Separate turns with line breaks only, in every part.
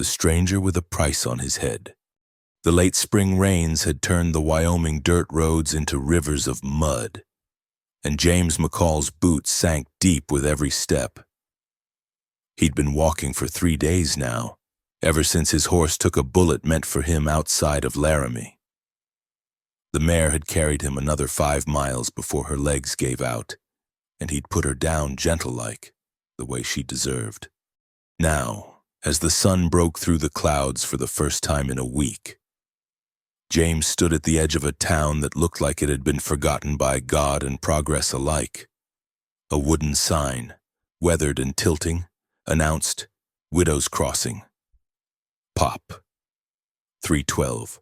the stranger with a price on his head. The late spring rains had turned the Wyoming dirt roads into rivers of mud, and James McCall's boots sank deep with every step. He'd been walking for 3 days now, ever since his horse took a bullet meant for him outside of Laramie. The mare had carried him another 5 miles before her legs gave out, and he'd put her down gentle-like, the way she deserved. Now, as the sun broke through the clouds for the first time in a week, James stood at the edge of a town that looked like it had been forgotten by God and progress alike. A wooden sign, weathered and tilting, announced, "Widow's Crossing." Pop. 312.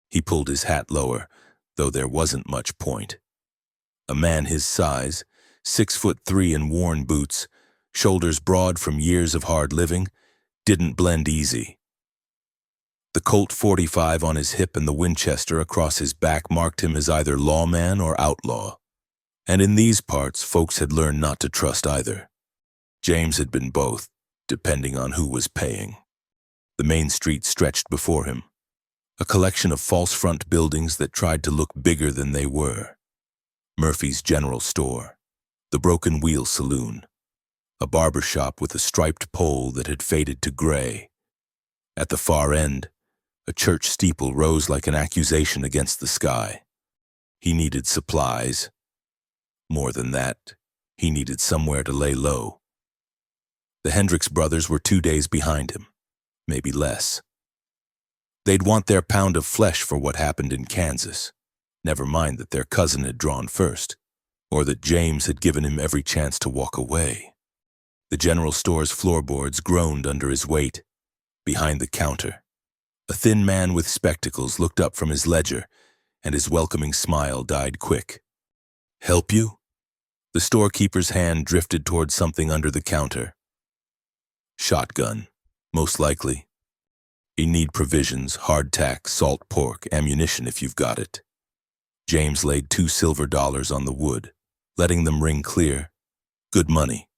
He pulled his hat lower, though there wasn't much point. A man his size, 6'3" in worn boots, shoulders broad from years of hard living, didn't blend easy. The Colt 45 on his hip and the Winchester across his back marked him as either lawman or outlaw. And in these parts, folks had learned not to trust either. James had been both, depending on who was paying. The main street stretched before him, a collection of false front buildings that tried to look bigger than they were. Murphy's General Store, the Broken Wheel Saloon, a barber shop with a striped pole that had faded to gray. At the far end, a church steeple rose like an accusation against the sky. He needed supplies. More than that, he needed somewhere to lay low. The Hendricks brothers were 2 days behind him, maybe less. They'd want their pound of flesh for what happened in Kansas, never mind that their cousin had drawn first, or that James had given him every chance to walk away. The general store's floorboards groaned under his weight. Behind the counter, a thin man with spectacles looked up from his ledger, and his welcoming smile died quick. "Help you?" The storekeeper's hand drifted toward something under the counter. "Shotgun, most likely. You need provisions, hardtack, salt pork, ammunition if you've got it." James laid $2 silver on the wood, letting them ring clear. Good money,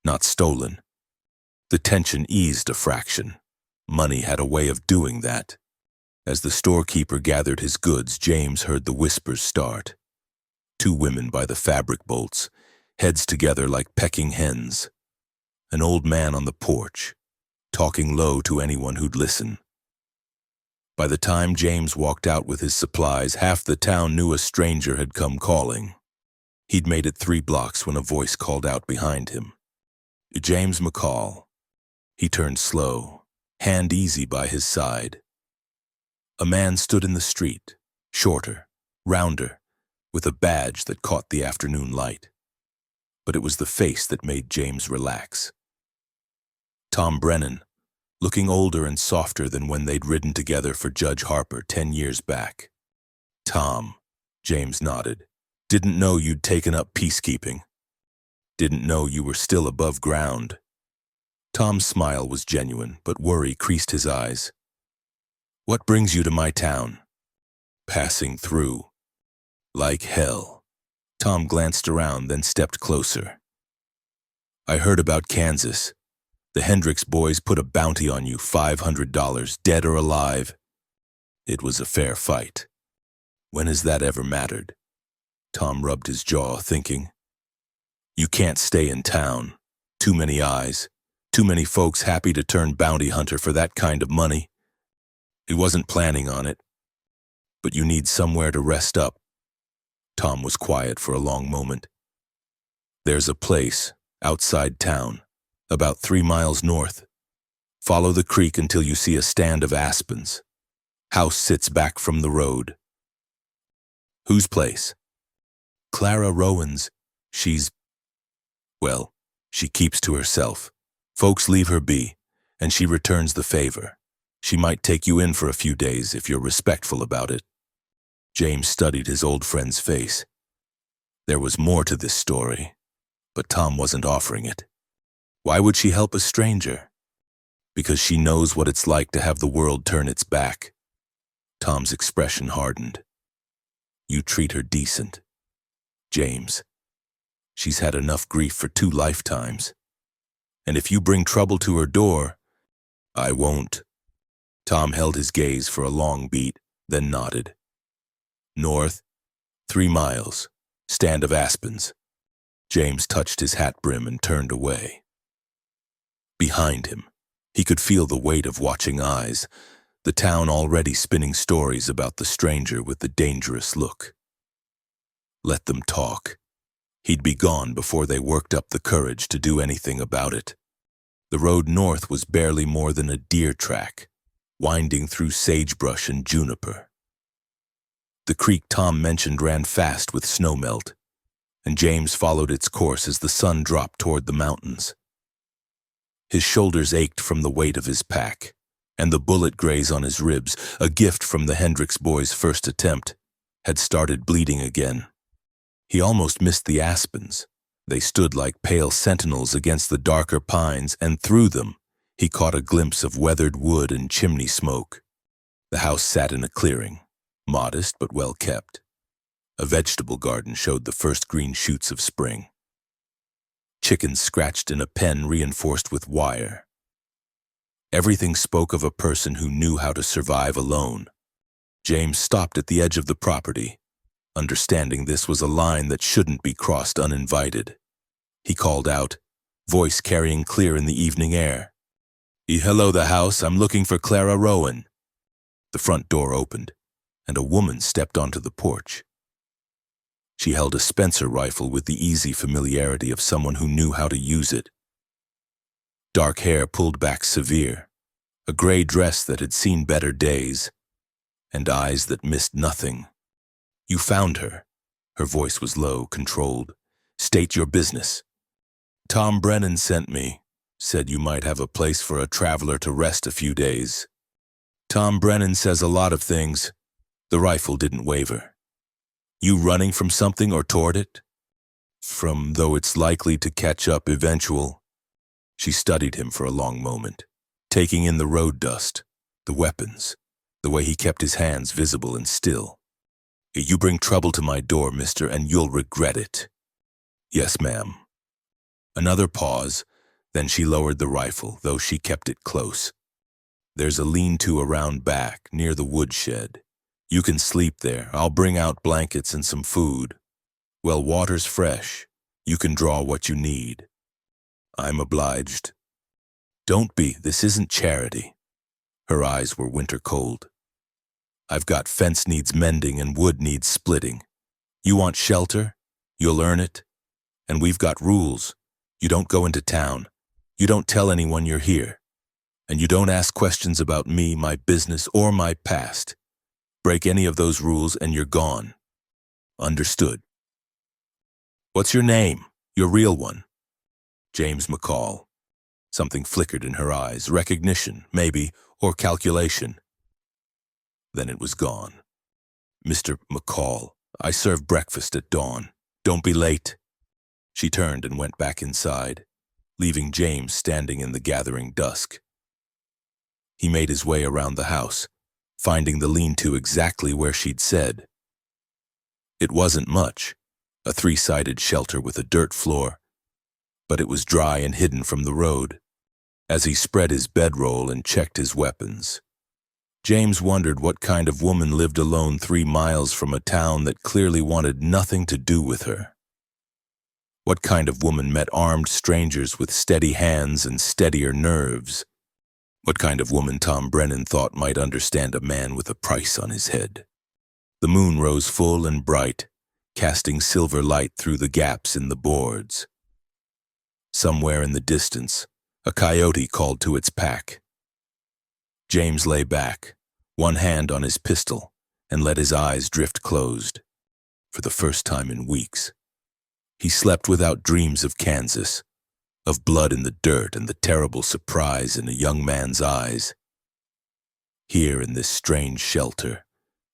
not stolen. The tension eased a fraction. Money had a way of doing that. As the storekeeper gathered his goods, James heard the whispers start. 2 women by the fabric bolts, heads together like pecking hens. An old man on the porch, talking low to anyone who'd listen. By the time James walked out with his supplies, half the town knew a stranger had come calling. He'd made it 3 blocks when a voice called out behind him. "James McCall." He turned slow, hand easy by his side. A man stood in the street, shorter, rounder, with a badge that caught the afternoon light. But it was the face that made James relax. Tom Brennan, looking older and softer than when they'd ridden together for Judge Harper 10 years back. "Tom," James nodded. "Didn't know you'd taken up peacekeeping. Didn't know you were still above ground." Tom's smile was genuine, but worry creased his eyes. "What brings you to my town?" "Passing through." "Like hell." Tom glanced around, then stepped closer. "I heard about Kansas. The Hendricks boys put a bounty on you, $500, dead or alive. It was a fair fight. When has that ever mattered?" Tom rubbed his jaw, thinking. "You can't stay in town. Too many eyes. Too many folks happy to turn bounty hunter for that kind of money. He wasn't planning on it. But you need somewhere to rest up." Tom was quiet for a long moment. "There's a place, outside town, about 3 miles north. Follow the creek until you see a stand of aspens. House sits back from the road." "Whose place?" "Clara Rowan's. Well, she keeps to herself. Folks leave her be, and she returns the favor. She might take you in for a few days if you're respectful about it." James studied his old friend's face. There was more to this story, but Tom wasn't offering it. Why would she help a stranger? Because she knows what it's like to have the world turn its back. Tom's expression hardened. "You treat her decent. James, she's had enough grief for 2 lifetimes. And if you bring trouble to her door, I won't." Tom held his gaze for a long beat, then nodded. North, 3 miles, stand of aspens. James touched his hat brim and turned away. Behind him, he could feel the weight of watching eyes, the town already spinning stories about the stranger with the dangerous look. Let them talk. He'd be gone before they worked up the courage to do anything about it. The road north was barely more than a deer track, winding through sagebrush and juniper. The creek Tom mentioned ran fast with snowmelt, and James followed its course as the sun dropped toward the mountains. His shoulders ached from the weight of his pack, and the bullet graze on his ribs, a gift from the Hendricks boys' first attempt, had started bleeding again. He almost missed the aspens. They stood like pale sentinels against the darker pines, and through them he caught a glimpse of weathered wood and chimney smoke. The house sat in a clearing, modest but well kept. A vegetable garden showed the first green shoots of spring. Chickens scratched in a pen reinforced with wire. Everything spoke of a person who knew how to survive alone. James stopped at the edge of the property, understanding this was a line that shouldn't be crossed uninvited. He called out, voice carrying clear in the evening air. Hello, the house. I'm looking for Clara Rowan." The front door opened, and a woman stepped onto the porch. She held a Spencer rifle with the easy familiarity of someone who knew how to use it. Dark hair pulled back severe, a gray dress that had seen better days, and eyes that missed nothing. "You found her." Her voice was low, controlled. "State your business." "Tom Brennan sent me. Said you might have a place for a traveler to rest a few days." "Tom Brennan says a lot of things." The rifle didn't waver. "You running from something or toward it?" "From though it's likely to catch up eventual." She studied him for a long moment, taking in the road dust, the weapons, the way he kept his hands visible and still. "You bring trouble to my door, mister, and you'll regret it." "Yes, ma'am." Another pause, then she lowered the rifle, though she kept it close. "There's a lean-to around back, near the woodshed. You can sleep there. I'll bring out blankets and some food. Well, water's fresh. You can draw what you need." "I'm obliged." "Don't be. This isn't charity." Her eyes were winter cold. "I've got fence needs mending and wood needs splitting. You want shelter? You'll earn it. And we've got rules. You don't go into town. You don't tell anyone you're here. And you don't ask questions about me, my business, or my past. Break any of those rules and you're gone." "Understood." "What's your name? Your real one?" "James McCall." Something flickered in her eyes, recognition, maybe, or calculation. Then it was gone. "Mr. McCall, I serve breakfast at dawn. Don't be late." She turned and went back inside, leaving James standing in the gathering dusk. He made his way around the house, finding the lean-to exactly where she'd said. It wasn't much, a 3-sided shelter with a dirt floor, but it was dry and hidden from the road. As he spread his bedroll and checked his weapons, James wondered what kind of woman lived alone 3 miles from a town that clearly wanted nothing to do with her. What kind of woman met armed strangers with steady hands and steadier nerves? What kind of woman Tom Brennan thought might understand a man with a price on his head? The moon rose full and bright, casting silver light through the gaps in the boards. Somewhere in the distance, a coyote called to its pack. James lay back, one hand on his pistol, and let his eyes drift closed. For the first time in weeks, he slept without dreams of Kansas, of blood in the dirt and the terrible surprise in a young man's eyes. Here in this strange shelter,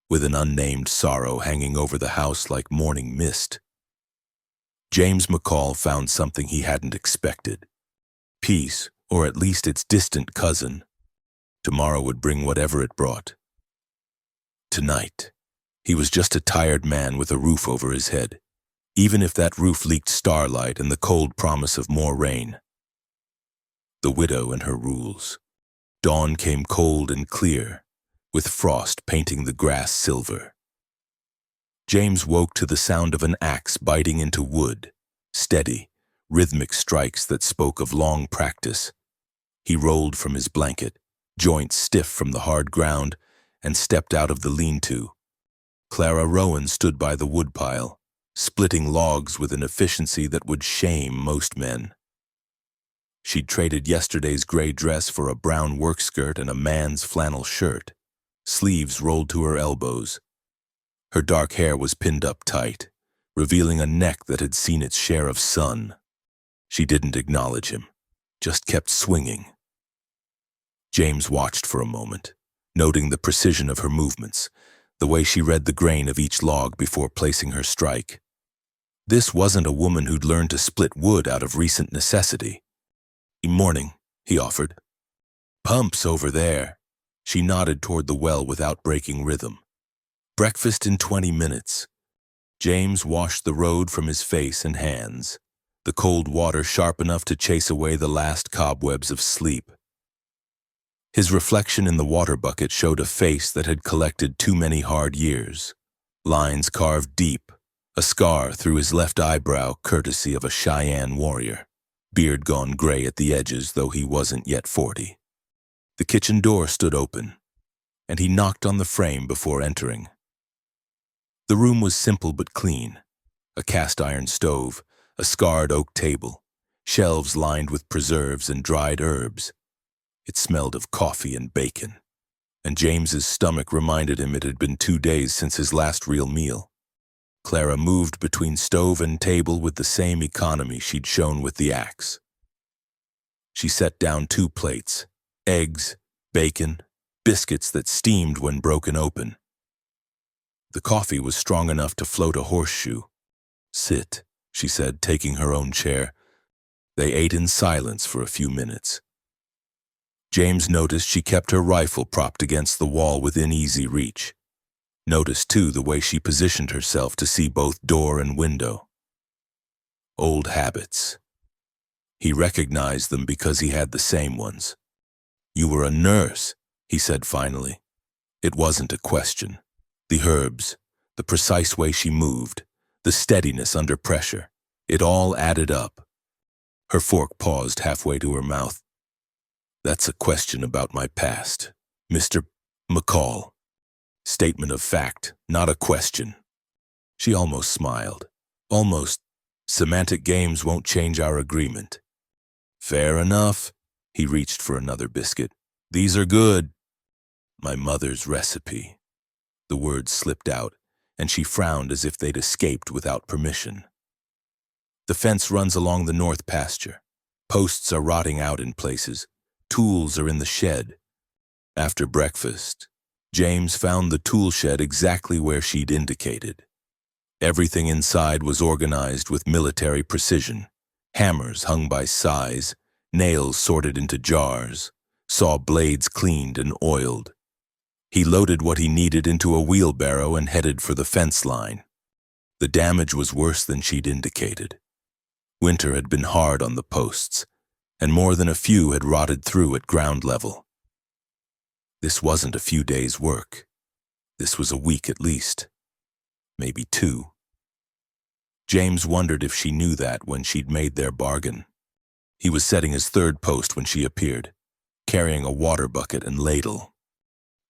with an unnamed sorrow hanging over the house like morning mist, James McCall found something he hadn't expected. Peace, or at least its distant cousin. Tomorrow would bring whatever it brought. Tonight, he was just a tired man with a roof over his head, even if that roof leaked starlight and the cold promise of more rain. The widow and her rules. Dawn came cold and clear, with frost painting the grass silver. James woke to the sound of an axe biting into wood, steady, rhythmic strikes that spoke of long practice. He rolled from his blanket, joints stiff from the hard ground, and stepped out of the lean-to. Clara Rowan stood by the woodpile, splitting logs with an efficiency that would shame most men. She'd traded yesterday's gray dress for a brown work skirt and a man's flannel shirt, sleeves rolled to her elbows. Her dark hair was pinned up tight, revealing a neck that had seen its share of sun. She didn't acknowledge him, just kept swinging. James watched for a moment, noting the precision of her movements, the way she read the grain of each log before placing her strike. This wasn't a woman who'd learned to split wood out of recent necessity. "Morning," he offered. "Pumps over there." She nodded toward the well without breaking rhythm. "Breakfast in 20 minutes. James washed the road from his face and hands, the cold water sharp enough to chase away the last cobwebs of sleep. His reflection in the water bucket showed a face that had collected too many hard years, lines carved deep, a scar through his left eyebrow courtesy of a Cheyenne warrior, beard gone gray at the edges though he wasn't yet 40. The kitchen door stood open, and he knocked on the frame before entering. The room was simple but clean, a cast-iron stove, a scarred oak table, shelves lined with preserves and dried herbs. It smelled of coffee and bacon, and James's stomach reminded him it had been 2 days since his last real meal. Clara moved between stove and table with the same economy she'd shown with the axe. She set down 2 plates, eggs, bacon, biscuits that steamed when broken open. The coffee was strong enough to float a horseshoe. "Sit," she said, taking her own chair. They ate in silence for a few minutes. James noticed she kept her rifle propped against the wall within easy reach. Noticed, too, the way she positioned herself to see both door and window. Old habits. He recognized them because he had the same ones. "You were a nurse," he said finally. It wasn't a question. The herbs, the precise way she moved, the steadiness under pressure, it all added up. Her fork paused halfway to her mouth. "That's a question about my past, Mr. McCall. Statement of fact, not a question." She almost smiled. "Almost. Semantic games won't change our agreement." "Fair enough." He reached for another biscuit. "These are good." "My mother's recipe." The words slipped out, and she frowned as if they'd escaped without permission. "The fence runs along the north pasture. Posts are rotting out in places. Tools are in the shed." After breakfast, James found the tool shed exactly where she'd indicated. Everything inside was organized with military precision. Hammers hung by size, nails sorted into jars, saw blades cleaned and oiled. He loaded what he needed into a wheelbarrow and headed for the fence line. The damage was worse than she'd indicated. Winter had been hard on the posts, and more than a few had rotted through at ground level. This wasn't a few days' work. This was a week at least. Maybe 2. James wondered if she knew that when she'd made their bargain. He was setting his 3rd post when she appeared, carrying a water bucket and ladle.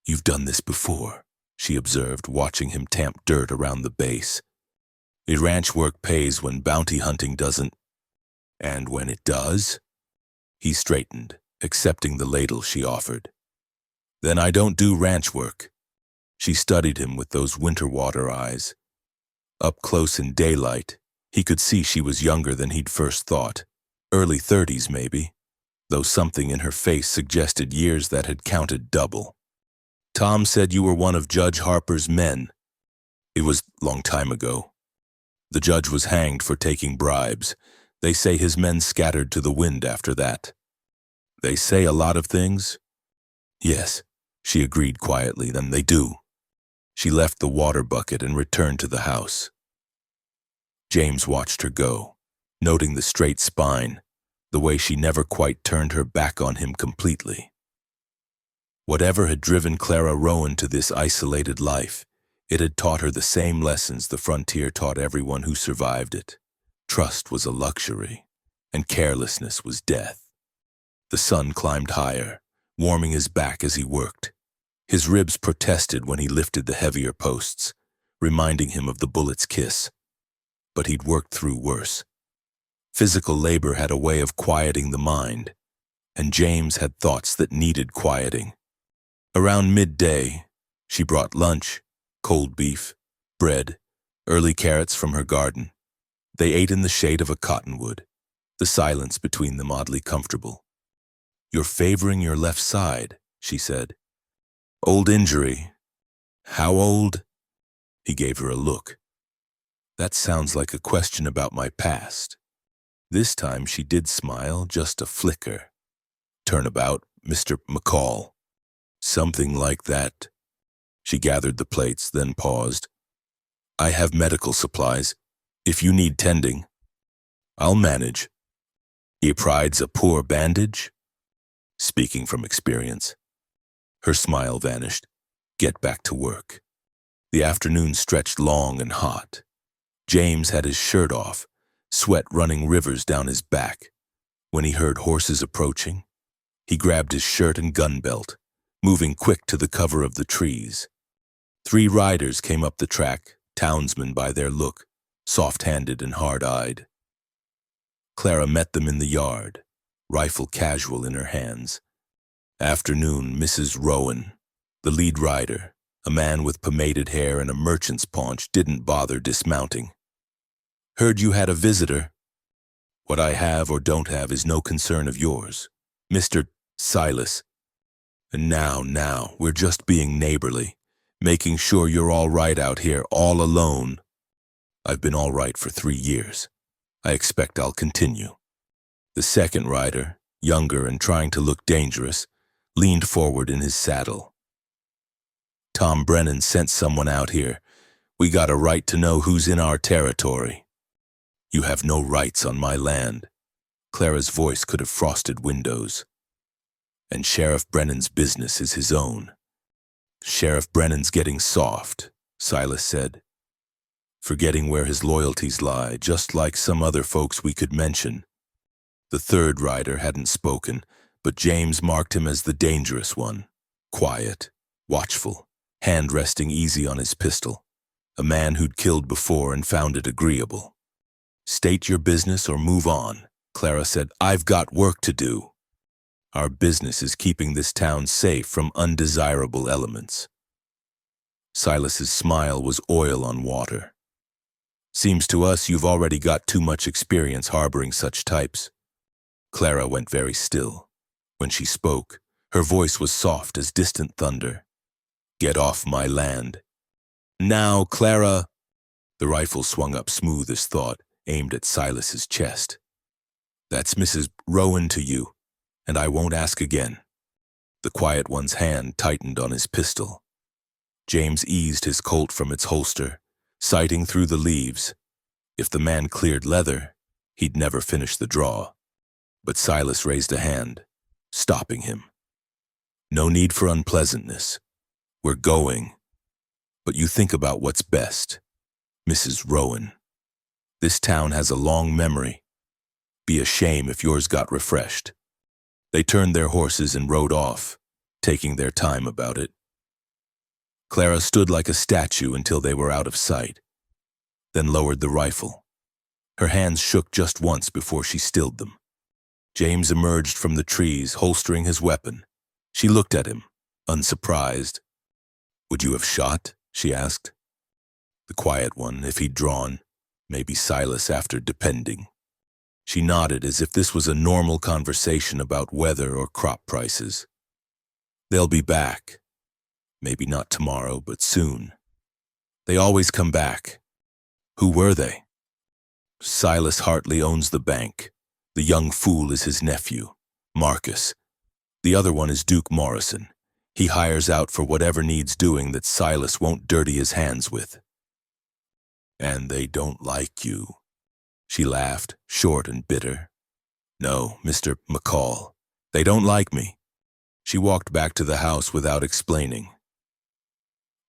"You've done this before," she observed, watching him tamp dirt around the base. "The ranch work pays when bounty hunting doesn't." "And when it does?" He straightened, accepting the ladle she offered. "Then I don't do ranch work." She studied him with those winter water eyes. Up close in daylight, he could see she was younger than he'd first thought. Early 30s, maybe, though something in her face suggested years that had counted double. "Tom said you were one of Judge Harper's men." "It was a long time ago. The judge was hanged for taking bribes. They say his men scattered to the wind after that." "They say a lot of things?" "Yes," she agreed quietly, "then they do." She left the water bucket and returned to the house. James watched her go, noting the straight spine, the way she never quite turned her back on him completely. Whatever had driven Clara Rowan to this isolated life, it had taught her the same lessons the frontier taught everyone who survived it. Trust was a luxury, and carelessness was death. The sun climbed higher, warming his back as he worked. His ribs protested when he lifted the heavier posts, reminding him of the bullet's kiss. But he'd worked through worse. Physical labor had a way of quieting the mind, and James had thoughts that needed quieting. Around midday, she brought lunch, cold beef, bread, early carrots from her garden. They ate in the shade of a cottonwood, the silence between them oddly comfortable. "You're favoring your left side," she said. "Old injury. How old?" He gave her a look. "That sounds like a question about my past." This time she did smile, just a flicker. "Turnabout, Mr. McCall." "Something like that." She gathered the plates, then paused. "I have medical supplies. If you need tending, I'll manage." "Ye pride's a poor bandage?" Speaking from experience. Her smile vanished. Get back to work. The afternoon stretched long and hot. James had his shirt off, sweat running rivers down his back. When he heard horses approaching, he grabbed his shirt and gun belt, moving quick to the cover of the trees. 3 riders came up the track, townsmen by their look, soft-handed and hard-eyed. Clara met them in the yard, rifle casual in her hands. Afternoon, Mrs. Rowan, the lead rider, a man with pomaded hair and a merchant's paunch, didn't bother dismounting. "Heard you had a visitor." "What I have or don't have is no concern of yours. Mr. Silas. And now, we're just being neighborly, making sure you're all right out here, all alone." "I've been all right for 3 years. I expect I'll continue." The second rider, younger and trying to look dangerous, leaned forward in his saddle. "Tom Brennan sent someone out here. We got a right to know who's in our territory." "You have no rights on my land." Clara's voice could have frosted windows. "And Sheriff Brennan's business is his own." "Sheriff Brennan's getting soft," Silas said. "Forgetting where his loyalties lie, just like some other folks we could mention." The third rider hadn't spoken, but James marked him as the dangerous one. Quiet, watchful, hand resting easy on his pistol. A man who'd killed before and found it agreeable. "State your business or move on," Clara said. "I've got work to do. Our business is keeping this town safe from undesirable elements." Silas's smile was oil on water. "Seems to us you've already got too much experience harboring such types." Clara went very still. When she spoke, her voice was soft as distant thunder. "Get off my land." "Now, Clara!" The rifle swung up smooth as thought, aimed at Silas's chest. "That's Mrs. Rowan to you, and I won't ask again." The quiet one's hand tightened on his pistol. James eased his Colt from its holster, sighting through the leaves. If the man cleared leather, he'd never finish the draw. But Silas raised a hand, stopping him. "No need for unpleasantness. We're going. But you think about what's best. Mrs. Rowan. This town has a long memory. Be a shame if yours got refreshed." They turned their horses and rode off, taking their time about it. Clara stood like a statue until they were out of sight, then lowered the rifle. Her hands shook just once before she stilled them. James emerged from the trees, holstering his weapon. She looked at him, unsurprised. "Would you have shot?" she asked. The quiet one, if he'd drawn, maybe Silas after, depending. She nodded as if this was a normal conversation about weather or crop prices. "They'll be back. Maybe not tomorrow, but soon. They always come back." "Who were they?" "Silas Hartley owns the bank. The young fool is his nephew, Marcus. The other one is Duke Morrison. He hires out for whatever needs doing that Silas won't dirty his hands with." "And they don't like you." She laughed, short and bitter. "No, Mr. McCall, they don't like me. She walked back to the house without explaining.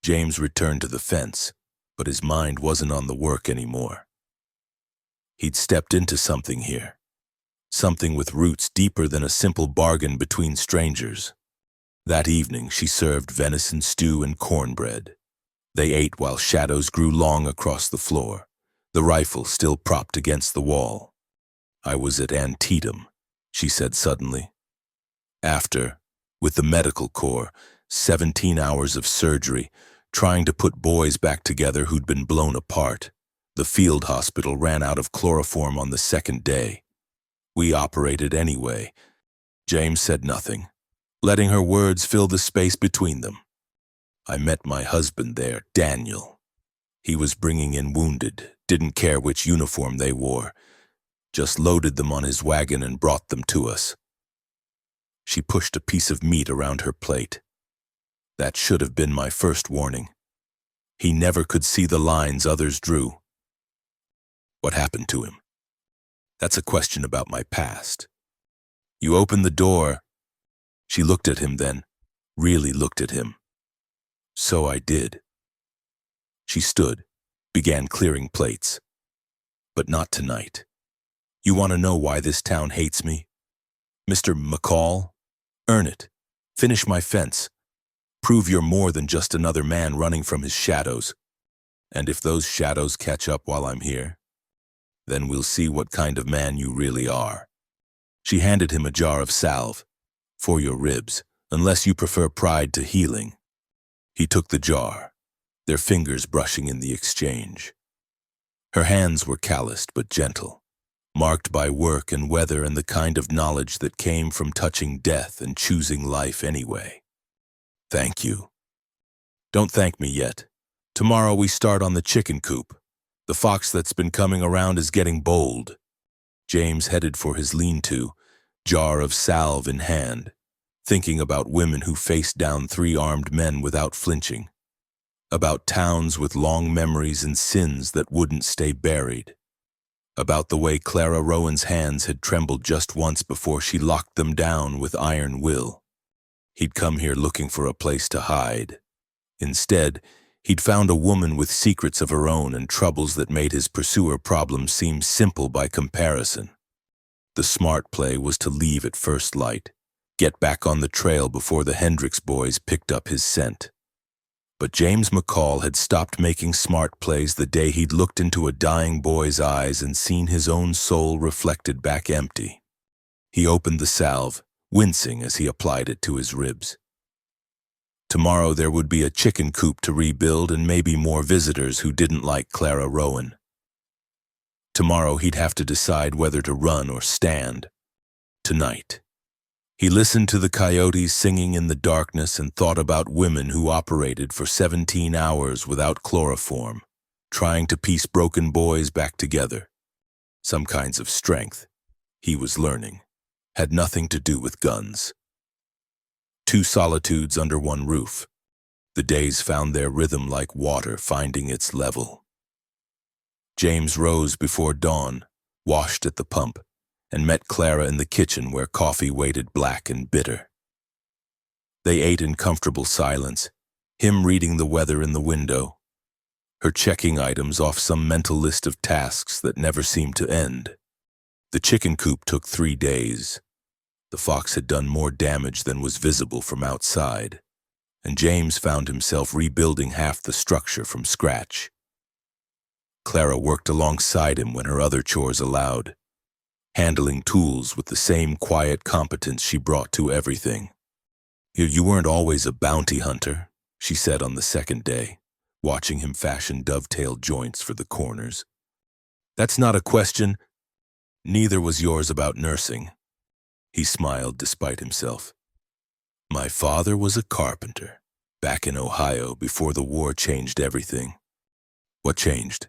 James returned to the fence, but his mind wasn't on the work anymore. He'd stepped into something here, something with roots deeper than a simple bargain between strangers. That evening, she served venison stew and cornbread. They ate while shadows grew long across the floor, the rifle still propped against the wall. "I was at Antietam," she said suddenly. "After, with the medical corps, 17 hours of surgery, trying to put boys back together who'd been blown apart. The field hospital ran out of chloroform on the second day. We operated anyway." James said nothing, letting her words fill the space between them. "I met my husband there, Daniel. He was bringing in wounded, didn't care which uniform they wore, just loaded them on his wagon and brought them to us." She pushed a piece of meat around her plate. "That should have been my first warning. He never could see the lines others drew." "What happened to him?" "That's a question about my past. You opened the door." She looked at him then, really looked at him. "So I did." She stood, began clearing plates. "But not tonight. You want to know why this town hates me? Mr. McCall? Earn it. Finish my fence. Prove you're more than just another man running from his shadows. And if those shadows catch up while I'm here, then we'll see what kind of man you really are." She handed him a jar of salve. "For your ribs, unless you prefer pride to healing." He took the jar, their fingers brushing in the exchange. Her hands were calloused but gentle, marked by work and weather and the kind of knowledge that came from touching death and choosing life anyway. "Thank you." "Don't thank me yet. Tomorrow we start on the chicken coop. The fox that's been coming around is getting bold." James headed for his lean-to, jar of salve in hand, thinking about women who faced down 3 armed men without flinching, about towns with long memories and sins that wouldn't stay buried, about the way Clara Rowan's hands had trembled just once before she locked them down with iron will. He'd come here looking for a place to hide. Instead, he'd found a woman with secrets of her own and troubles that made his pursuer problems seem simple by comparison. The smart play was to leave at first light, get back on the trail before the Hendricks boys picked up his scent. But James McCall had stopped making smart plays the day he'd looked into a dying boy's eyes and seen his own soul reflected back empty. He opened the salve, wincing as he applied it to his ribs. Tomorrow there would be a chicken coop to rebuild and maybe more visitors who didn't like Clara Rowan. Tomorrow he'd have to decide whether to run or stand. Tonight. He listened to the coyotes singing in the darkness and thought about women who operated for 17 hours without chloroform, trying to piece broken boys back together. Some kinds of strength, he was learning, had nothing to do with guns. 2 solitudes under one roof. The days found their rhythm like water finding its level. James rose before dawn, washed at the pump, and met Clara in the kitchen where coffee waited black and bitter. They ate in comfortable silence, him reading the weather in the window, her checking items off some mental list of tasks that never seemed to end. The chicken coop took 3 days. The fox had done more damage than was visible from outside, and James found himself rebuilding half the structure from scratch. Clara worked alongside him when her other chores allowed, handling tools with the same quiet competence she brought to everything. "You weren't always a bounty hunter," she said on the second day, watching him fashion dovetail joints for the corners. "That's not a question. Neither was yours about nursing." He smiled despite himself. "My father was a carpenter, back in Ohio before the war changed everything." "What changed?"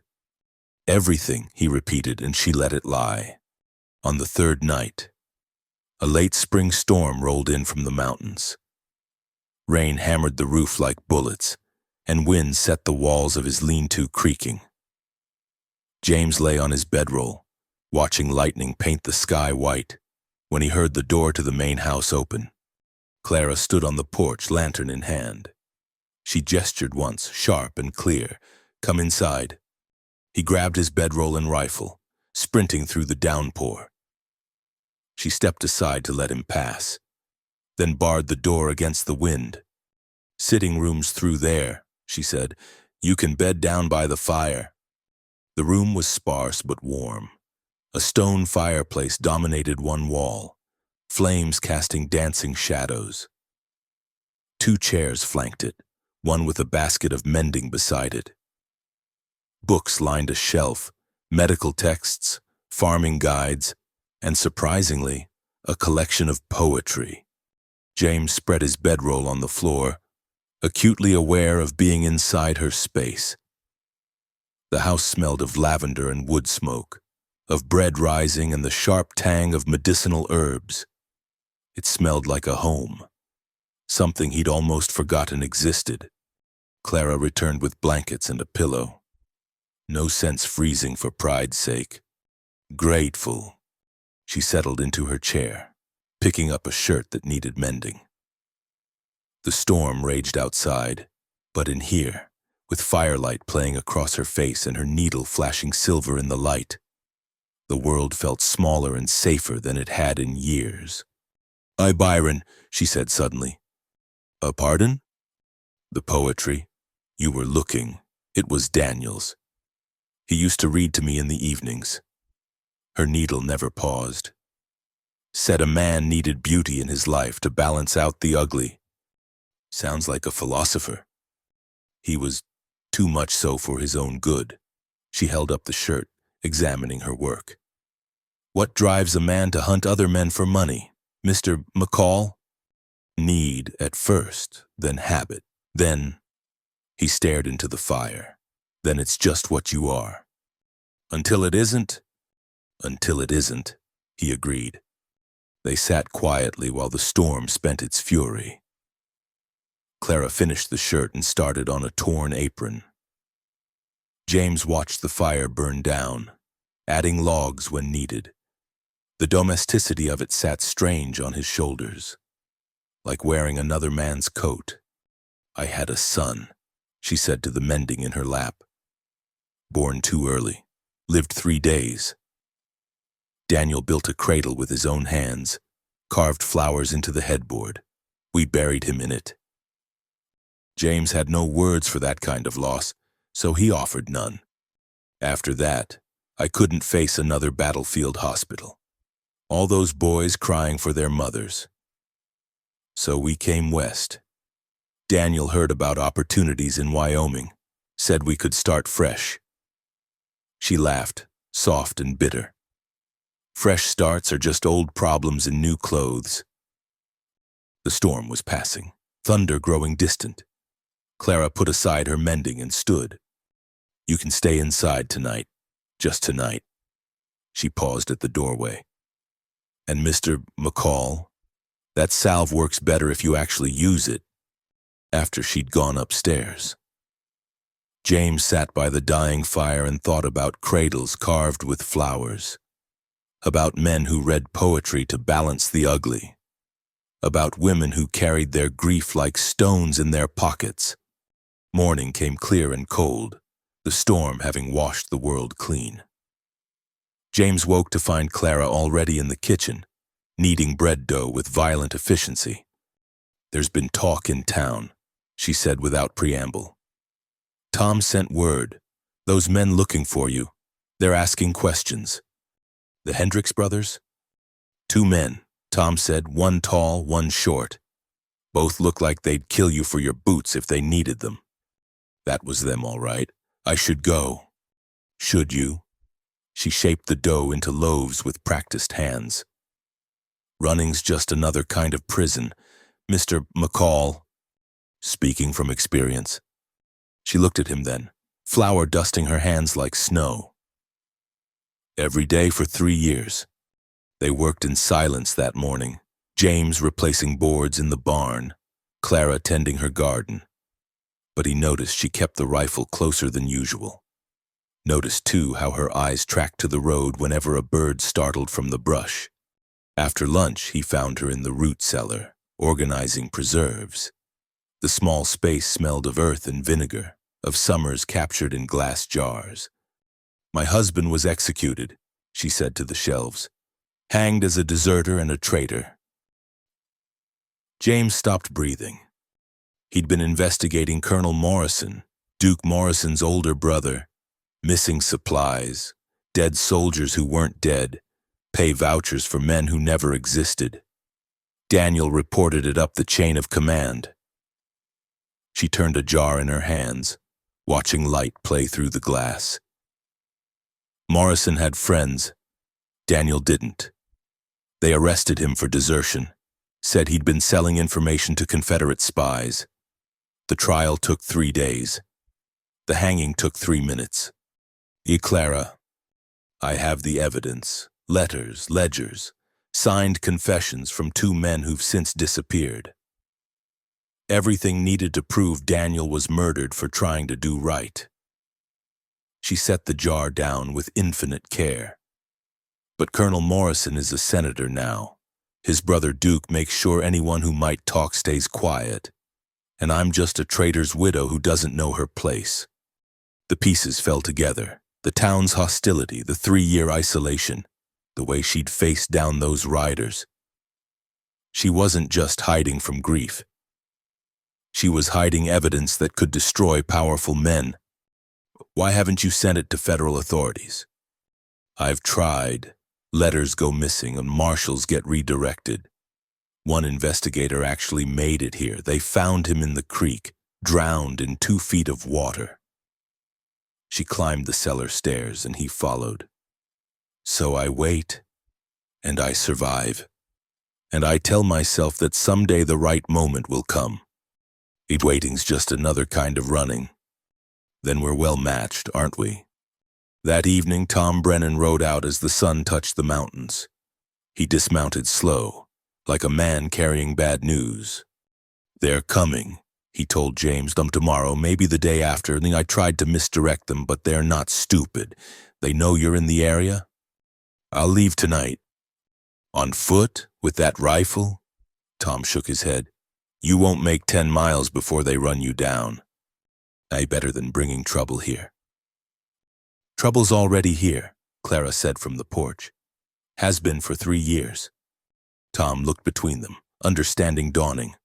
"Everything," he repeated, and she let it lie. On the 3rd night, a late spring storm rolled in from the mountains. Rain hammered the roof like bullets, and wind set the walls of his lean-to creaking. James lay on his bedroll, watching lightning paint the sky white, when he heard the door to the main house open. Clara stood on the porch, lantern in hand. She gestured once, sharp and clear. "Come inside." He grabbed his bedroll and rifle, sprinting through the downpour. She stepped aside to let him pass, then barred the door against the wind. "Sitting room's through there," she said. "You can bed down by the fire." The room was sparse but warm. A stone fireplace dominated one wall, flames casting dancing shadows. 2 chairs flanked it, one with a basket of mending beside it. Books lined a shelf, medical texts, farming guides, and surprisingly, a collection of poetry. James spread his bedroll on the floor, acutely aware of being inside her space. The house smelled of lavender and wood smoke, of bread rising and the sharp tang of medicinal herbs. It smelled like a home, something he'd almost forgotten existed. Clara returned with blankets and a pillow. No sense freezing for pride's sake. Grateful. She settled into her chair, picking up a shirt that needed mending. The storm raged outside, but in here, with firelight playing across her face and her needle flashing silver in the light, the world felt smaller and safer than it had in years. Byron," she said suddenly. Pardon?" "The poetry. You were looking. It was Daniel's. He used to read to me in the evenings." Her needle never paused. "Said a man needed beauty in his life to balance out the ugly." Sounds like a philosopher. He was too much so for his own good. She held up the shirt, examining her work. "What drives a man to hunt other men for money, Mr. McCall?" "Need at first, then habit, then—" He stared into the fire. "Then it's just what you are." "Until it isn't?" "Until it isn't," he agreed. They sat quietly while the storm spent its fury. Clara finished the shirt and started on a torn apron. James watched the fire burn down, adding logs when needed. The domesticity of it sat strange on his shoulders, like wearing another man's coat. "I had a son," she said to the mending in her lap. "Born too early, lived 3 days. Daniel built a cradle with his own hands, carved flowers into the headboard. We buried him in it." James had no words for that kind of loss, so he offered none. "After that, I couldn't face another battlefield hospital. All those boys crying for their mothers. So we came west. Daniel heard about opportunities in Wyoming, said we could start fresh." She laughed, soft and bitter. "Fresh starts are just old problems in new clothes." The storm was passing, thunder growing distant. Clara put aside her mending and stood. "You can stay inside tonight, just tonight." She paused at the doorway. "And Mr. McCall, that salve works better if you actually use it." After she'd gone upstairs. James sat by the dying fire and thought about cradles carved with flowers, about men who read poetry to balance the ugly, about women who carried their grief like stones in their pockets. Morning came clear and cold, the storm having washed the world clean. James woke to find Clara already in the kitchen, kneading bread dough with violent efficiency. "There's been talk in town," she said without preamble. "Tom sent word. Those men looking for you. They're asking questions." "The Hendricks brothers?" "2 men," Tom said, "one tall, one short. Both look like they'd kill you for your boots if they needed them." "That was them, all right. I should go." "Should you?" She shaped the dough into loaves with practiced hands. "Running's just another kind of prison, Mr. McCall." "Speaking from experience." She looked at him then, flour dusting her hands like snow. "Every day for 3 years. They worked in silence that morning, James replacing boards in the barn, Clara tending her garden. But he noticed she kept the rifle closer than usual. Noticed, too, how her eyes tracked to the road whenever a bird startled from the brush. After lunch, he found her in the root cellar, organizing preserves. The small space smelled of earth and vinegar, of summers captured in glass jars. "My husband was executed," she said to the shelves, "hanged as a deserter and a traitor." James stopped breathing. He'd been investigating Colonel Morrison, Duke Morrison's older brother, missing supplies, dead soldiers who weren't dead, pay vouchers for men who never existed. Daniel reported it up the chain of command. She turned a jar in her hands, watching light play through the glass. Morrison had friends. Daniel didn't. They arrested him for desertion, said he'd been selling information to Confederate spies. The trial took 3 days. The hanging took 3 minutes. Clara, I have the evidence, letters, ledgers, signed confessions from 2 men who've since disappeared. Everything needed to prove Daniel was murdered for trying to do right. She set the jar down with infinite care. But Colonel Morrison is a senator now. His brother Duke makes sure anyone who might talk stays quiet. And I'm just a traitor's widow who doesn't know her place. The pieces fell together. The town's hostility, the 3-year isolation, the way she'd faced down those riders. She wasn't just hiding from grief. She was hiding evidence that could destroy powerful men. Why haven't you sent it to federal authorities? I've tried. Letters go missing and marshals get redirected. One investigator actually made it here. They found him in the creek, drowned in 2 feet of water. She climbed the cellar stairs and he followed. So I wait, and I survive. And I tell myself that someday the right moment will come. Waiting's just another kind of running. Then we're well matched, aren't we? That evening, Tom Brennan rode out as the sun touched the mountains. He dismounted slow, like a man carrying bad news. "They're coming," he told James. "Tomorrow, maybe the day after." And I tried to misdirect them, but they're not stupid. They know you're in the area. "I'll leave tonight." "On foot? With that rifle?" Tom shook his head. "You won't make 10 miles before they run you down." Better than bringing trouble here." "Trouble's already here," Clara said from the porch. "Has been for 3 years." Tom looked between them, understanding dawning.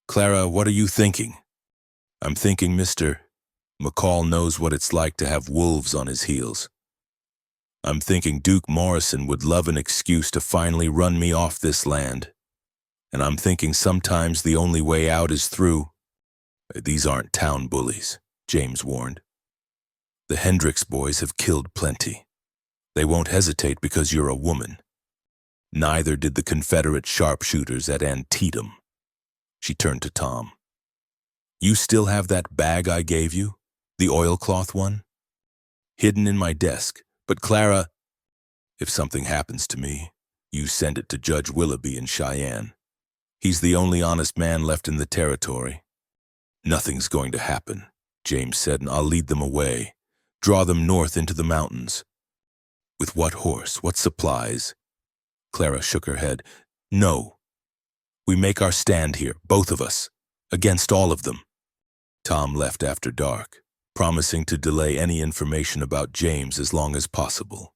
"Clara, what are you thinking?" "I'm thinking Mr. McCall knows what it's like to have wolves on his heels. I'm thinking Duke Morrison would love an excuse to finally run me off this land. And I'm thinking sometimes the only way out is through." "These aren't town bullies," James warned. "The Hendricks boys have killed plenty. They won't hesitate because you're a woman. Neither did the Confederate sharpshooters at Antietam." She turned to Tom. "You still have that bag I gave you? The oilcloth one?" "Hidden in my desk. But Clara, if something happens to me, you send it to Judge Willoughby in Cheyenne. He's the only honest man left in the territory." "Nothing's going to happen," James said, "and I'll lead them away. Draw them north into the mountains." "With what horse? What supplies?" Clara shook her head. "No. We make our stand here, both of us, against all of them." Tom left after dark, promising to delay any information about James as long as possible.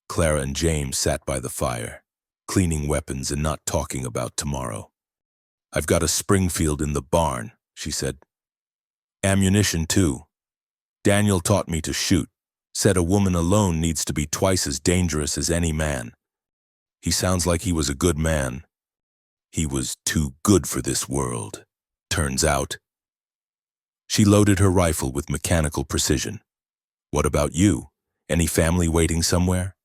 Clara and James sat by the fire, cleaning weapons and not talking about tomorrow. "I've got a Springfield in the barn," she said. "Ammunition, too. Daniel taught me to shoot, said a woman alone needs to be twice as dangerous as any man. He sounds like he was a good man. He was too good for this world, turns out." She loaded her rifle with mechanical precision. "What about you? Any family waiting somewhere?"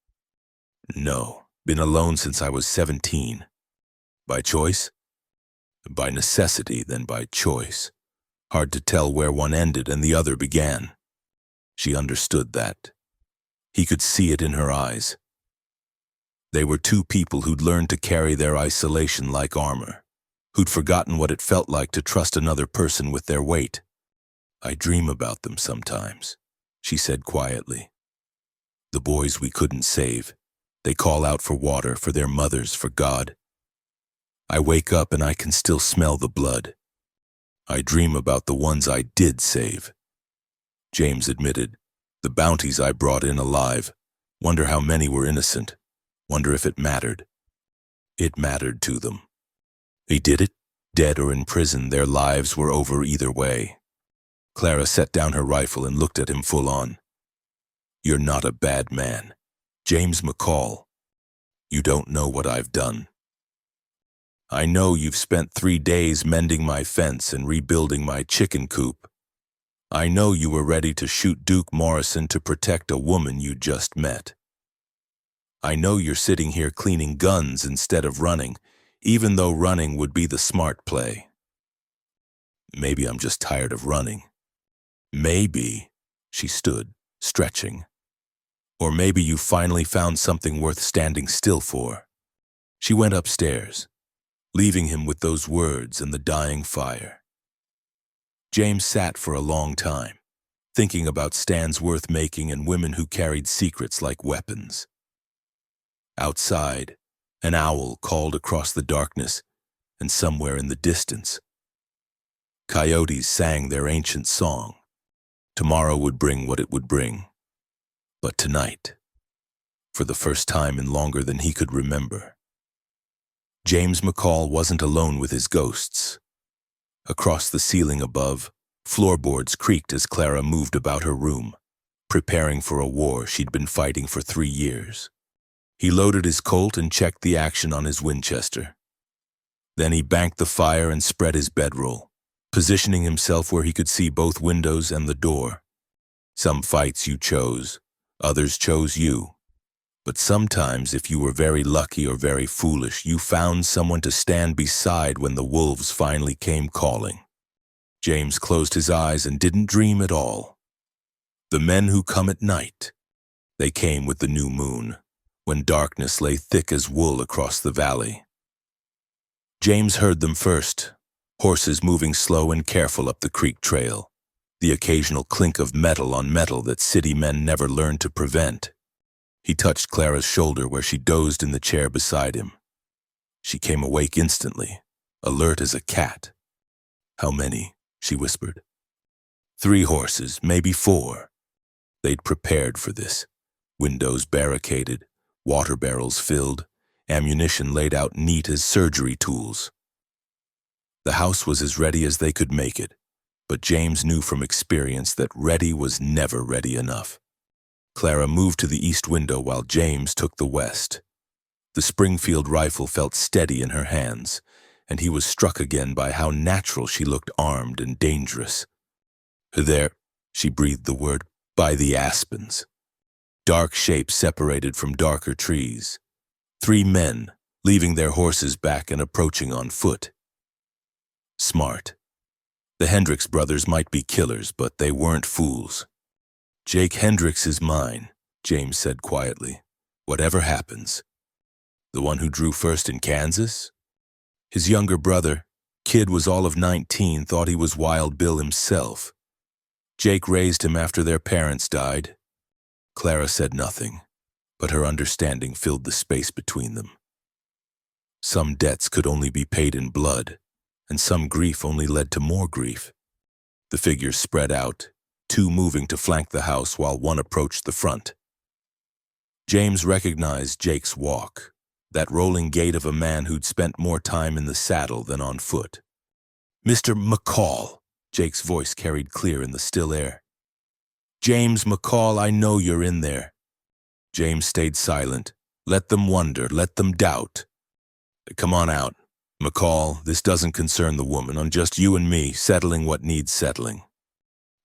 "No, been alone since I was 17. By choice?" "By necessity, then by choice. Hard to tell where one ended and the other began." She understood that. He could see it in her eyes. They were 2 people who'd learned to carry their isolation like armor, who'd forgotten what it felt like to trust another person with their weight. "I dream about them sometimes," she said quietly. "The boys we couldn't save. They call out for water, for their mothers, for God. I wake up and I can still smell the blood. I dream about the ones I did save. James admitted, the bounties I brought in alive. Wonder how many were innocent. Wonder if it mattered. It mattered to them. They did it, dead or in prison, their lives were over either way. Clara set down her rifle and looked at him full on. You're not a bad man. James McCall. You don't know what I've done. I know you've spent 3 days mending my fence and rebuilding my chicken coop. I know you were ready to shoot Duke Morrison to protect a woman you just met. I know you're sitting here cleaning guns instead of running, even though running would be the smart play. Maybe I'm just tired of running. Maybe, she stood, stretching. Or maybe you finally found something worth standing still for. She went upstairs, leaving him with those words and the dying fire. James sat for a long time, thinking about stands worth making and women who carried secrets like weapons. Outside, an owl called across the darkness, and somewhere in the distance, coyotes sang their ancient song. Tomorrow would bring what it would bring. But tonight, for the first time in longer than he could remember, James McCall wasn't alone with his ghosts. Across the ceiling above, floorboards creaked as Clara moved about her room, preparing for a war she'd been fighting for 3 years. He loaded his Colt and checked the action on his Winchester. Then he banked the fire and spread his bedroll, positioning himself where he could see both windows and the door. Some fights you chose, others chose you. But sometimes, if you were very lucky or very foolish, you found someone to stand beside when the wolves finally came calling. James closed his eyes and didn't dream at all. The men who come at night, they came with the new moon, when darkness lay thick as wool across the valley. James heard them first, horses moving slow and careful up the creek trail, the occasional clink of metal on metal that city men never learned to prevent. He touched Clara's shoulder where she dozed in the chair beside him. She came awake instantly, alert as a cat. How many? She whispered. 3 horses, maybe 4. They'd prepared for this. Windows barricaded, water barrels filled, ammunition laid out neat as surgery tools. The house was as ready as they could make it, but James knew from experience that ready was never ready enough. Clara moved to the east window while James took the west. The Springfield rifle felt steady in her hands, and he was struck again by how natural she looked, armed and dangerous. There, she breathed the word, by the aspens. Dark shapes separated from darker trees. 3 men, leaving their horses back and approaching on foot. Smart. The Hendricks brothers might be killers, but they weren't fools. Jake Hendricks is mine, James said quietly. Whatever happens. The one who drew first in Kansas? His younger brother, Kid was all of 19, thought he was Wild Bill himself. Jake raised him after their parents died. Clara said nothing, but her understanding filled the space between them. Some debts could only be paid in blood, and some grief only led to more grief. The figures spread out, 2 moving to flank the house while one approached the front. James recognized Jake's walk, that rolling gait of a man who'd spent more time in the saddle than on foot. Mr. McCall, Jake's voice carried clear in the still air. James McCall, I know you're in there. James stayed silent. Let them wonder, let them doubt. Come on out. McCall, this doesn't concern the woman, on just you and me, settling what needs settling.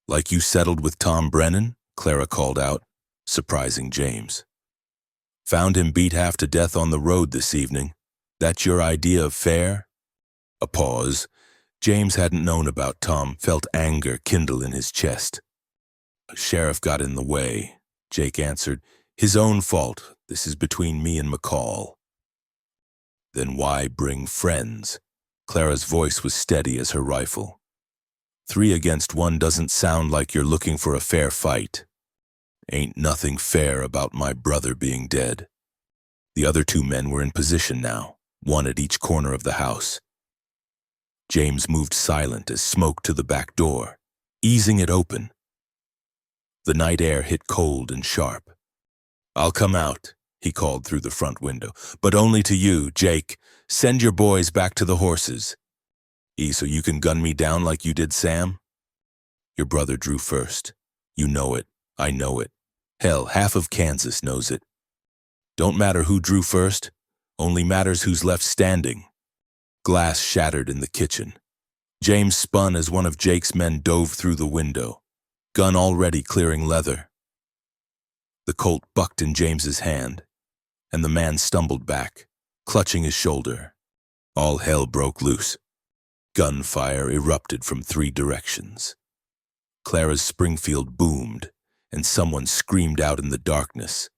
Like you settled with Tom Brennan? Clara called out, surprising James. Found him beat half to death on the road this evening. That's your idea of fair? A pause. James hadn't known about Tom, felt anger kindle in his chest. Sheriff got in the way, Jake answered. His own fault. This is between me and McCall. Then why bring friends? Clara's voice was steady as her rifle. 3 against 1 doesn't sound like you're looking for a fair fight. Ain't nothing fair about my brother being dead. The other 2 men were in position now, one at each corner of the house. James moved silent as smoke to the back door, easing it open. The night air hit cold and sharp. "I'll come out," he called through the front window, "but only to you, Jake. Send your boys back to the horses. So you can gun me down like you did Sam? Your brother drew first. You know it. I know it. Hell, half of Kansas knows it. Don't matter who drew first, only matters who's left standing." Glass shattered in the kitchen. James spun as one of Jake's men dove through the window, gun already clearing leather. The Colt bucked in James's hand, and the man stumbled back, clutching his shoulder. All hell broke loose. Gunfire erupted from 3 directions. Clara's Springfield boomed, and someone screamed out in the darkness.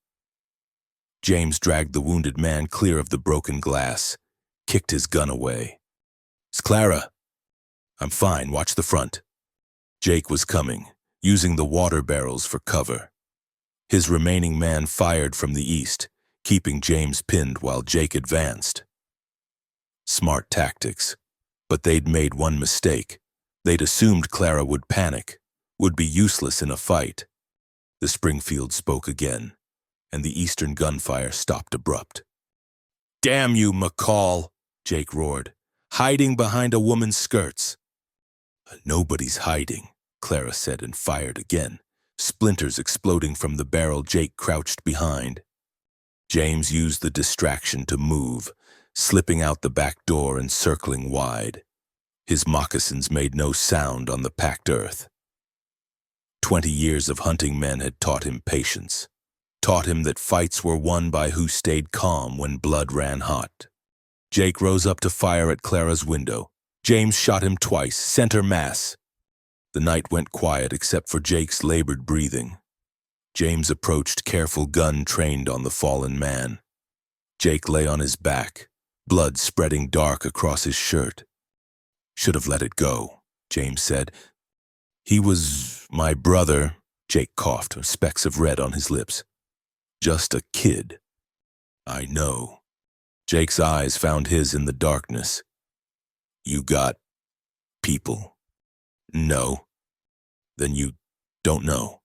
James dragged the wounded man clear of the broken glass, kicked his gun away. "It's Clara." "I'm fine, watch the front." Jake was coming, using the water barrels for cover. His remaining man fired from the east, keeping James pinned while Jake advanced. Smart tactics, but they'd made one mistake. They'd assumed Clara would panic, would be useless in a fight. The Springfield spoke again, and the eastern gunfire stopped abrupt. "Damn you, McCall!" Jake roared. "Hiding behind a woman's skirts." "Nobody's hiding," Clara said and fired again, splinters exploding from the barrel Jake crouched behind. James used the distraction to move, slipping out the back door and circling wide. His moccasins made no sound on the packed earth. 20 years of hunting men had taught him patience, taught him that fights were won by who stayed calm when blood ran hot. Jake rose up to fire at Clara's window. James shot him twice, center mass. The night went quiet except for Jake's labored breathing. James approached, careful gun trained on the fallen man. Jake lay on his back, blood spreading dark across his shirt. "Should have let it go," James said. "He was my brother," Jake coughed, specks of red on his lips. "Just a kid." "I know." Jake's eyes found his in the darkness. "You got people?" "No." "Then you don't know."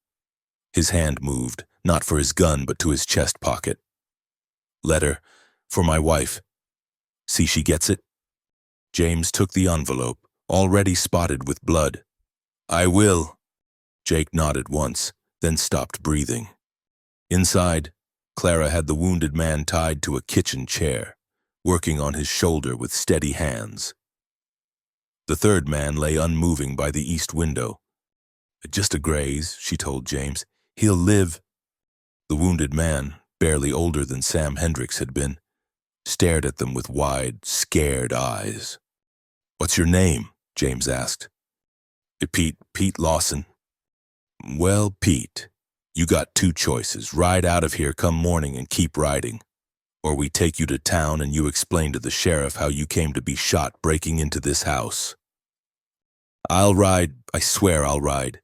His hand moved, not for his gun but to his chest pocket. "Letter for my wife. See she gets it?" James took the envelope, already spotted with blood. "I will." Jake nodded once, then stopped breathing. Inside, Clara had the wounded man tied to a kitchen chair, working on his shoulder with steady hands. The third man lay unmoving by the east window. "Just a graze," she told James. "He'll live." The wounded man, barely older than Sam Hendricks had been, stared at them with wide, scared eyes. "What's your name?" James asked. Pete Lawson." "Well, Pete, you got 2 choices. Ride out of here come morning and keep riding. Or we take you to town and you explain to the sheriff how you came to be shot breaking into this house." "I'll ride. I swear I'll ride."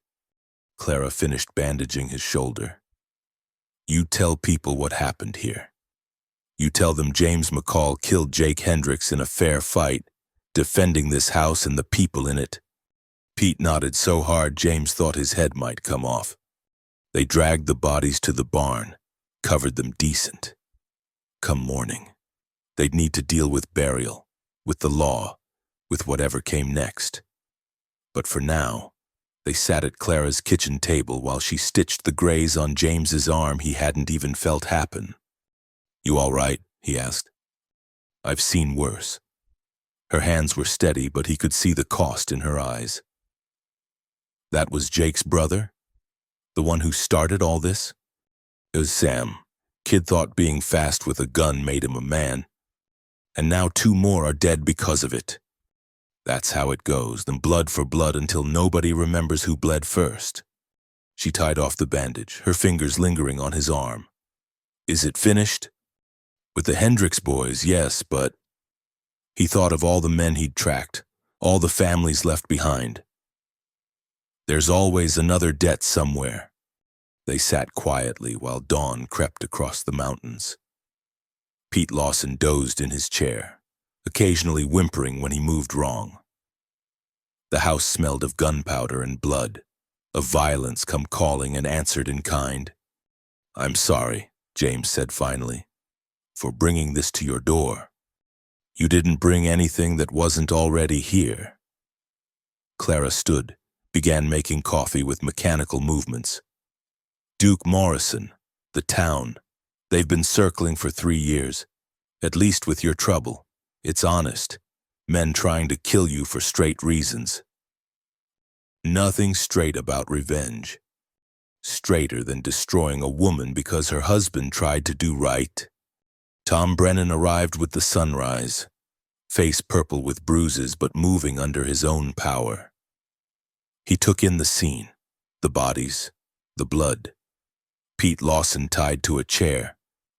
Clara finished bandaging his shoulder. "You tell people what happened here. You tell them James McCall killed Jake Hendricks in a fair fight, defending this house and the people in it." Pete nodded so hard James thought his head might come off. "They dragged the bodies to the barn, covered them decent. Come morning, they'd need to deal with burial, with the law, with whatever came next. But for now, they sat at Clara's kitchen table while she stitched the graze on James's arm he hadn't even felt happen. "You all right?" he asked. "I've seen worse." Her hands were steady, but he could see the cost in her eyes. "That was Jake's brother? The one who started all this?" "It was Sam. Kid thought being fast with a gun made him a man. And now 2 more are dead because of it. That's how it goes, then blood for blood until nobody remembers who bled first." She tied off the bandage, her fingers lingering on his arm. "Is it finished?" "With the Hendricks boys, yes, but..." He thought of all the men he'd tracked, all the families left behind. "There's always another debt somewhere." They sat quietly while dawn crept across the mountains. Pete Lawson dozed in his chair, occasionally whimpering when he moved wrong. The house smelled of gunpowder and blood, of violence come calling and answered in kind. "I'm sorry," James said finally, "for bringing this to your door. You didn't bring anything that wasn't already here." Clara stood, began making coffee with mechanical movements. "Duke Morrison, the town. They've been circling for 3 years, at least with your trouble. It's honest. Men trying to kill you for straight reasons. Nothing straight about revenge. Straighter than destroying a woman because her husband tried to do right." Tom Brennan arrived with the sunrise, face purple with bruises but moving under his own power. He took in the scene, the bodies, the blood. Pete Lawson tied to a chair,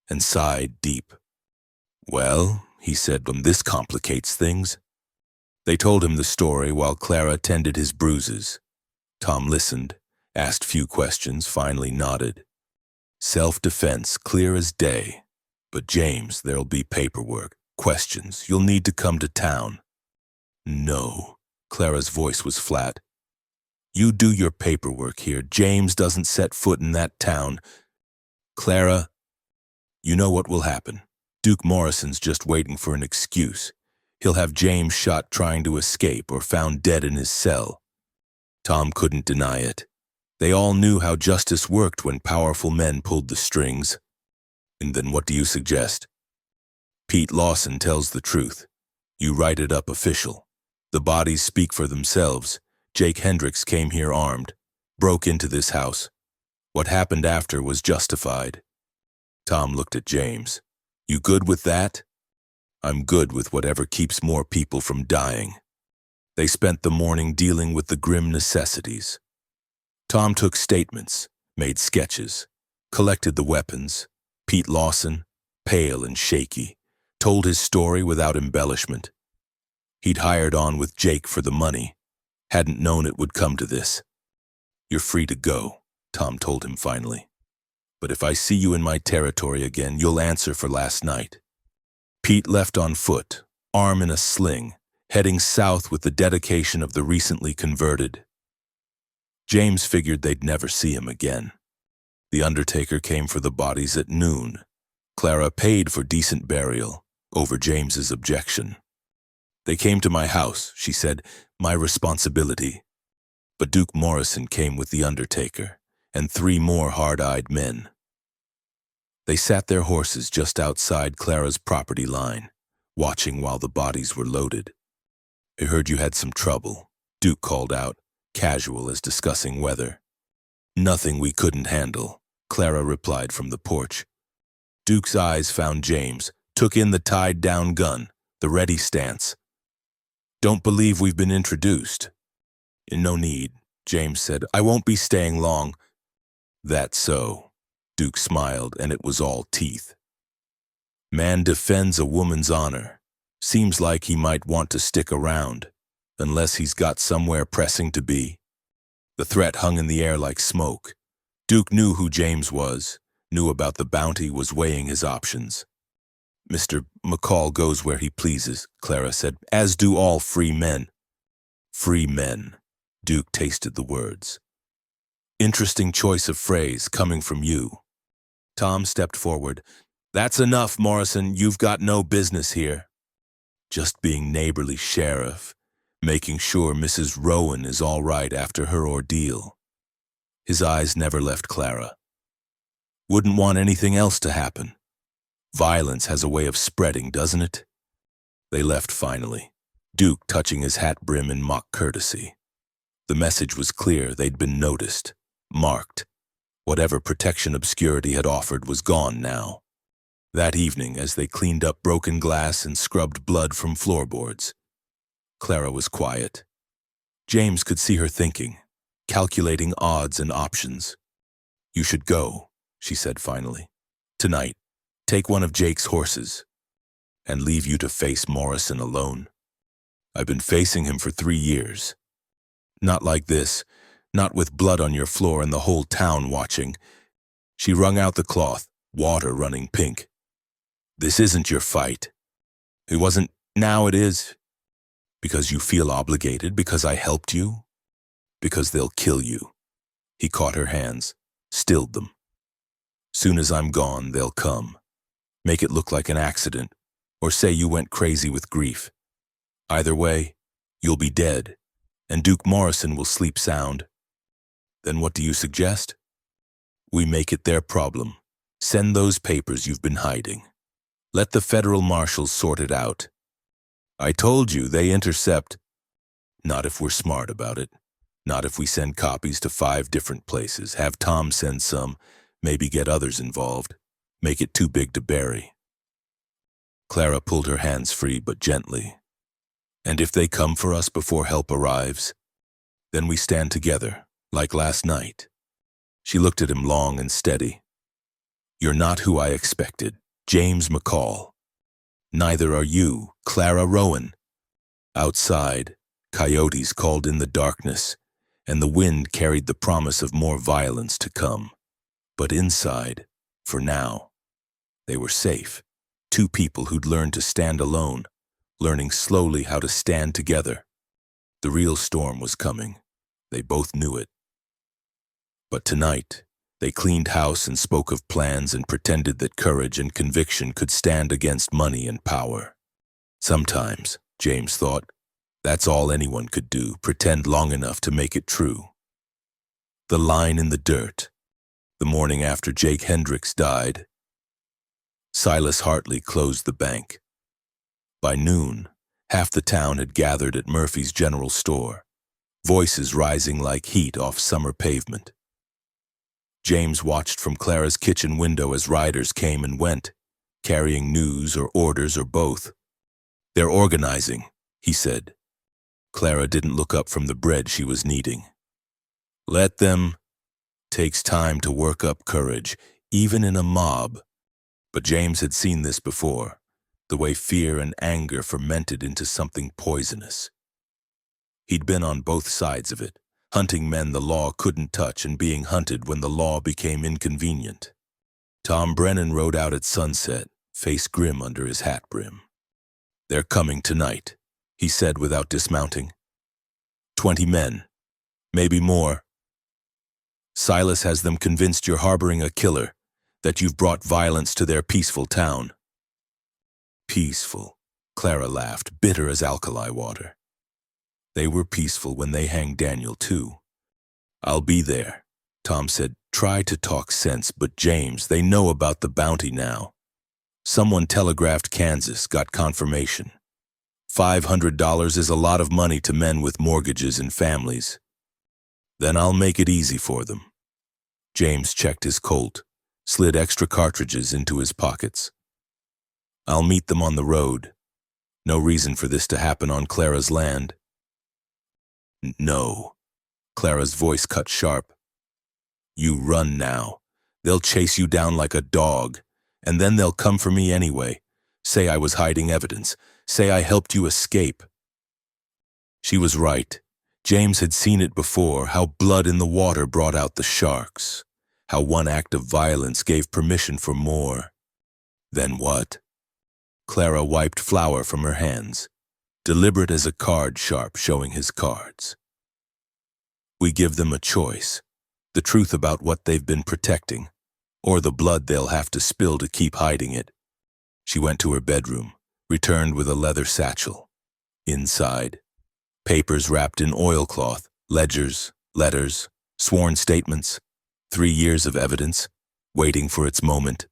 and sighed deep. "Well," he said, "this complicates things." They told him the story while Clara tended his bruises. Tom listened, asked few questions, finally nodded. "Self-defense, clear as day. But James, there'll be paperwork, questions. You'll need to come to town." "No." Clara's voice was flat. "You do your paperwork here. James doesn't set foot in that town." "Clara, you know what will happen. Duke Morrison's just waiting for an excuse. He'll have James shot trying to escape or found dead in his cell." Tom couldn't deny it. They all knew how justice worked when powerful men pulled the strings. "And then what do you suggest?" "Pete Lawson tells the truth. You write it up official. The bodies speak for themselves. Jake Hendricks came here armed, broke into this house. What happened after was justified." Tom looked at James. "You good with that?" "I'm good with whatever keeps more people from dying." They spent the morning dealing with the grim necessities. Tom took statements, made sketches, collected the weapons. Pete Lawson, pale and shaky, told his story without embellishment. He'd hired on with Jake for the money, hadn't known it would come to this. "You're free to go," Tom told him finally. "But if I see you in my territory again, you'll answer for last night." Pete left on foot, arm in a sling, heading south with the dedication of the recently converted. James figured they'd never see him again. The undertaker came for the bodies at noon. Clara paid for decent burial, over James's objection. "They came to my house," she said, "my responsibility." But Duke Morrison came with the undertaker, and 3 more hard-eyed men. They sat their horses just outside Clara's property line, watching while the bodies were loaded. "I heard you had some trouble," Duke called out, casual as discussing weather. "Nothing we couldn't handle," Clara replied from the porch. Duke's eyes found James, took in the tied-down gun, the ready stance. "Don't believe we've been introduced." "No need," James said. "I won't be staying long." "That's so." Duke smiled, and it was all teeth. "Man defends a woman's honor. Seems like he might want to stick around, unless he's got somewhere pressing to be." The threat hung in the air like smoke. Duke knew who James was, knew about the bounty, was weighing his options. "Mr. McCall goes where he pleases," Clara said, "as do all free men." "Free men." Duke tasted the words. "Interesting choice of phrase coming from you." Tom stepped forward. "That's enough, Morrison. You've got no business here." "Just being neighborly sheriff, making sure Mrs. Rowan is all right after her ordeal." His eyes never left Clara. "Wouldn't want anything else to happen. Violence has a way of spreading, doesn't it?" They left finally, Duke touching his hat brim in mock courtesy. The message was clear. They'd been noticed, marked. Whatever protection obscurity had offered was gone now. That evening, as they cleaned up broken glass and scrubbed blood from floorboards, Clara was quiet. James could see her thinking, calculating odds and options. "You should go," she said finally. "Tonight, take one of Jake's horses, and leave you to face Morrison alone. I've been facing him for 3 years. Not like this, not with blood on your floor and the whole town watching." She wrung out the cloth, water running pink. "This isn't your fight. It wasn't Now it is. Because you feel obligated, because I helped you, because they'll kill you. He caught her hands, stilled them. Soon as I'm gone, they'll come. Make it look like an accident, or say you went crazy with grief. Either way, you'll be dead, and Duke Morrison will sleep sound. Then what do you suggest? We make it their problem. Send those papers you've been hiding. Let the federal marshals sort it out. I told you they intercept. Not if we're smart about it. Not if we send copies to 5 different places, have Tom send some, maybe get others involved. Make it too big to bury. Clara pulled her hands free, but gently. And if they come for us before help arrives, then we stand together, like last night. She looked at him long and steady. You're not who I expected, James McCall. Neither are you, Clara Rowan. Outside, coyotes called in the darkness, and the wind carried the promise of more violence to come. But inside, for now, they were safe. 2 people who'd learned to stand alone, learning slowly how to stand together. The real storm was coming. They both knew it. But tonight, they cleaned house and spoke of plans and pretended that courage and conviction could stand against money and power. Sometimes, James thought, that's all anyone could do, pretend long enough to make it true. The line in the dirt. The morning after Jake Hendricks died, Silas Hartley closed the bank. By noon, half the town had gathered at Murphy's General Store, voices rising like heat off summer pavement. James watched from Clara's kitchen window as riders came and went, carrying news or orders or both. They're organizing, he said. Clara didn't look up from the bread she was kneading. Let them. Takes time to work up courage, even in a mob. But James had seen this before, the way fear and anger fermented into something poisonous. He'd been on both sides of it, hunting men the law couldn't touch and being hunted when the law became inconvenient. Tom Brennan rode out at sunset, face grim under his hat brim. They're coming tonight, he said without dismounting. 20 men, maybe more. Silas has them convinced you're harboring a killer, that you've brought violence to their peaceful town. Peaceful, Clara laughed, bitter as alkali water. They were peaceful when they hanged Daniel, too. I'll be there, Tom said. Try to talk sense, but James, they know about the bounty now. Someone telegraphed Kansas, got confirmation. $500 is a lot of money to men with mortgages and families. Then I'll make it easy for them. James checked his Colt, slid extra cartridges into his pockets. I'll meet them on the road. No reason for this to happen on Clara's land. No. Clara's voice cut sharp. You run now. They'll chase you down like a dog, and then they'll come for me anyway. Say I was hiding evidence. Say I helped you escape. She was right. James had seen it before, how blood in the water brought out the sharks, how one act of violence gave permission for more. Then what? Clara wiped flour from her hands, deliberate as a card sharp showing his cards. We give them a choice, the truth about what they've been protecting, or the blood they'll have to spill to keep hiding it. She went to her bedroom, returned with a leather satchel. Inside, papers wrapped in oilcloth, ledgers, letters, sworn statements, 3 years of evidence, waiting for its moment.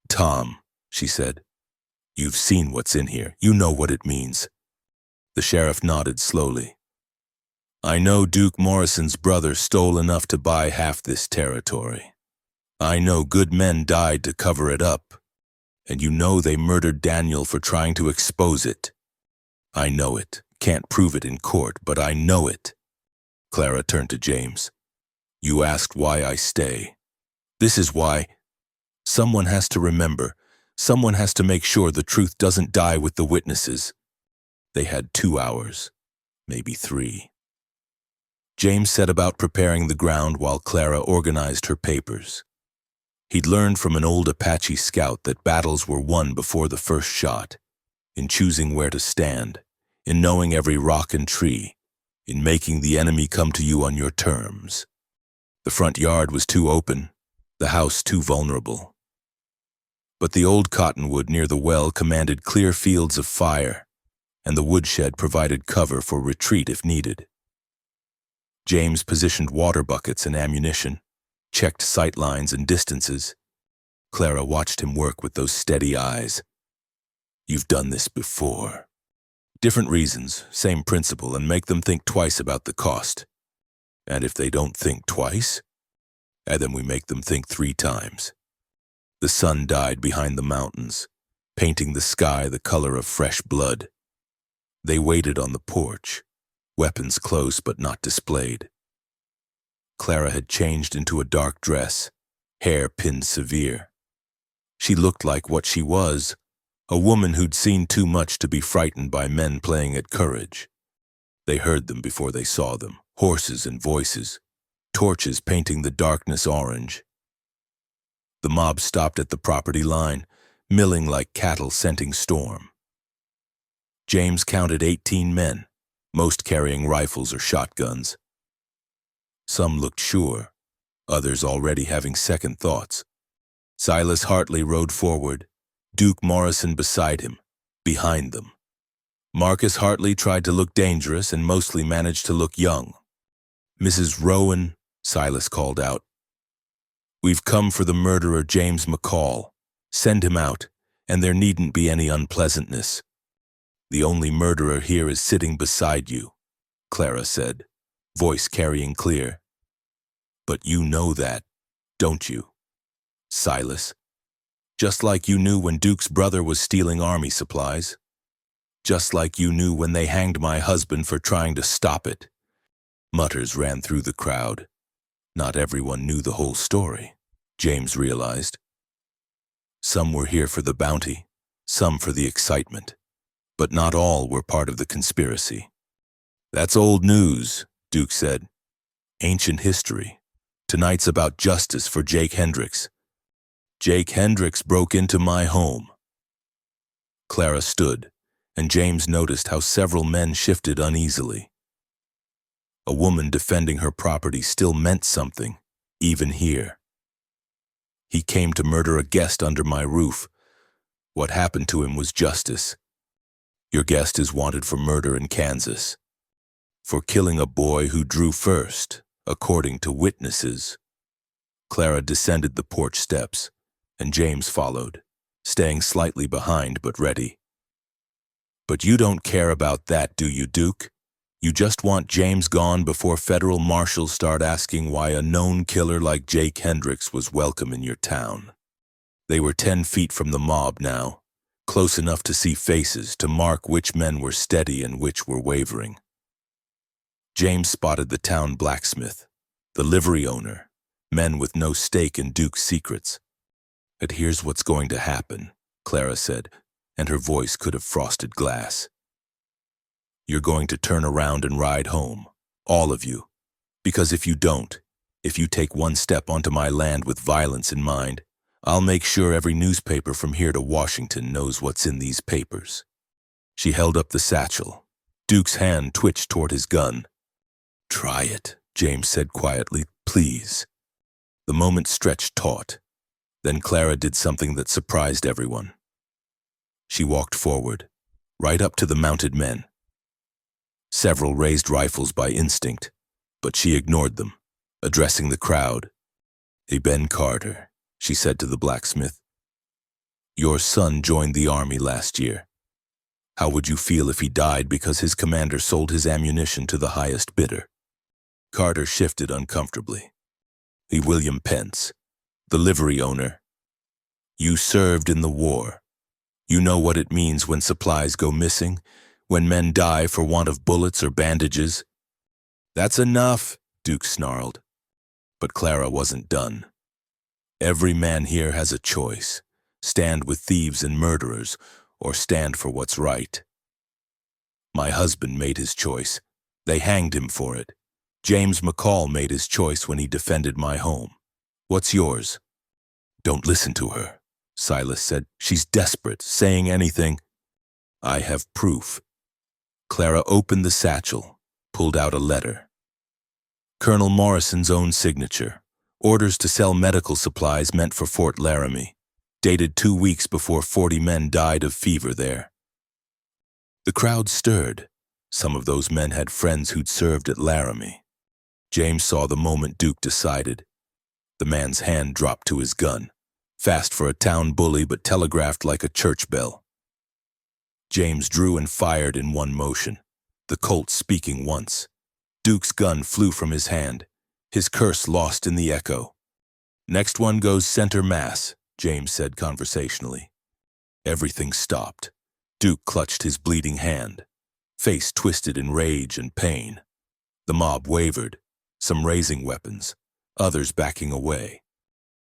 Tom, she said, you've seen what's in here. You know what it means. The sheriff nodded slowly. I know Duke Morrison's brother stole enough to buy half this territory. I know good men died to cover it up. And you know they murdered Daniel for trying to expose it. I know it. Can't prove it in court, but I know it. Clara turned to James. You asked why I stay. This is why. Someone has to remember. Someone has to make sure the truth doesn't die with the witnesses. They had 2 hours, maybe 3. James set about preparing the ground while Clara organized her papers. He'd learned from an old Apache scout that battles were won before the first shot. in choosing where to stand, in knowing every rock and tree, in making the enemy come to you on your terms. The front yard was too open, the house too vulnerable. But the old cottonwood near the well commanded clear fields of fire, and the woodshed provided cover for retreat if needed. James positioned water buckets and ammunition, checked sight lines and distances. Clara watched him work with those steady eyes. You've done this before. Different reasons, same principle, and make them think twice about the cost. And if they don't think twice, then we make them think 3 times. The sun died behind the mountains, painting the sky the color of fresh blood. They waited on the porch, weapons close but not displayed. Clara had changed into a dark dress, hair pinned severe. She looked like what she was, a woman who'd seen too much to be frightened by men playing at courage. They heard them before they saw them, horses and voices, torches painting the darkness orange. The mob stopped at the property line, milling like cattle scenting storm. James counted 18 men, most carrying rifles or shotguns. Some looked sure, others already having second thoughts. Silas Hartley rode forward, Duke Morrison beside him, behind them. Marcus Hartley tried to look dangerous and mostly managed to look young. Mrs. Rowan, Silas called out. We've come for the murderer James McCall. Send him out, and there needn't be any unpleasantness. The only murderer here is sitting beside you, Clara said, voice carrying clear. But you know that, don't you, Silas? Just like you knew when Duke's brother was stealing army supplies. Just like you knew when they hanged my husband for trying to stop it. Mutters ran through the crowd. Not everyone knew the whole story, James realized. Some were here for the bounty, some for the excitement, but not all were part of the conspiracy. That's old news, Duke said. Ancient history. Tonight's about justice for Jake Hendricks. Jake Hendricks broke into my home. Clara stood, and James noticed how several men shifted uneasily. A woman defending her property still meant something, even here. He came to murder a guest under my roof. What happened to him was justice. Your guest is wanted for murder in Kansas, for killing a boy who drew first, according to witnesses. Clara descended the porch steps, and James followed, staying slightly behind but ready. But you don't care about that, do you, Duke? You just want James gone before federal marshals start asking why a known killer like Jake Hendricks was welcome in your town. They were 10 feet from the mob now, close enough to see faces to mark which men were steady and which were wavering. James spotted the town blacksmith, the livery owner, men with no stake in Duke's secrets. But here's what's going to happen, Clara said, and her voice could have frosted glass. You're going to turn around and ride home, all of you, because if you don't, if you take one step onto my land with violence in mind, I'll make sure every newspaper from here to Washington knows what's in these papers. She held up the satchel. Duke's hand twitched toward his gun. Try it, James said quietly, please. The moment stretched taut. Then Clara did something that surprised everyone. She walked forward, right up to the mounted men. Several raised rifles by instinct, but she ignored them, addressing the crowd. Hey, Ben Carter, she said to the blacksmith. Your son joined the army last year. How would you feel if he died because his commander sold his ammunition to the highest bidder? Carter shifted uncomfortably. Hey, William Pence, the livery owner. You served in the war. You know what it means when supplies go missing, when men die for want of bullets or bandages. That's enough, Duke snarled. But Clara wasn't done. Every man here has a choice. Stand with thieves and murderers, or stand for what's right. My husband made his choice. They hanged him for it. James McCall made his choice when he defended my home. What's yours? Don't listen to her, Silas said. She's desperate, saying anything. I have proof. Clara opened the satchel, pulled out a letter. Colonel Morrison's own signature. Orders to sell medical supplies meant for Fort Laramie, dated 2 weeks before 40 men died of fever there. The crowd stirred. Some of those men had friends who'd served at Laramie. James saw the moment Duke decided. The man's hand dropped to his gun, fast for a town bully but telegraphed like a church bell. James drew and fired in one motion, the Colt speaking once. Duke's gun flew from his hand, his curse lost in the echo. Next one goes center mass, James said conversationally. Everything stopped. Duke clutched his bleeding hand, face twisted in rage and pain. The mob wavered, some raising weapons, others backing away.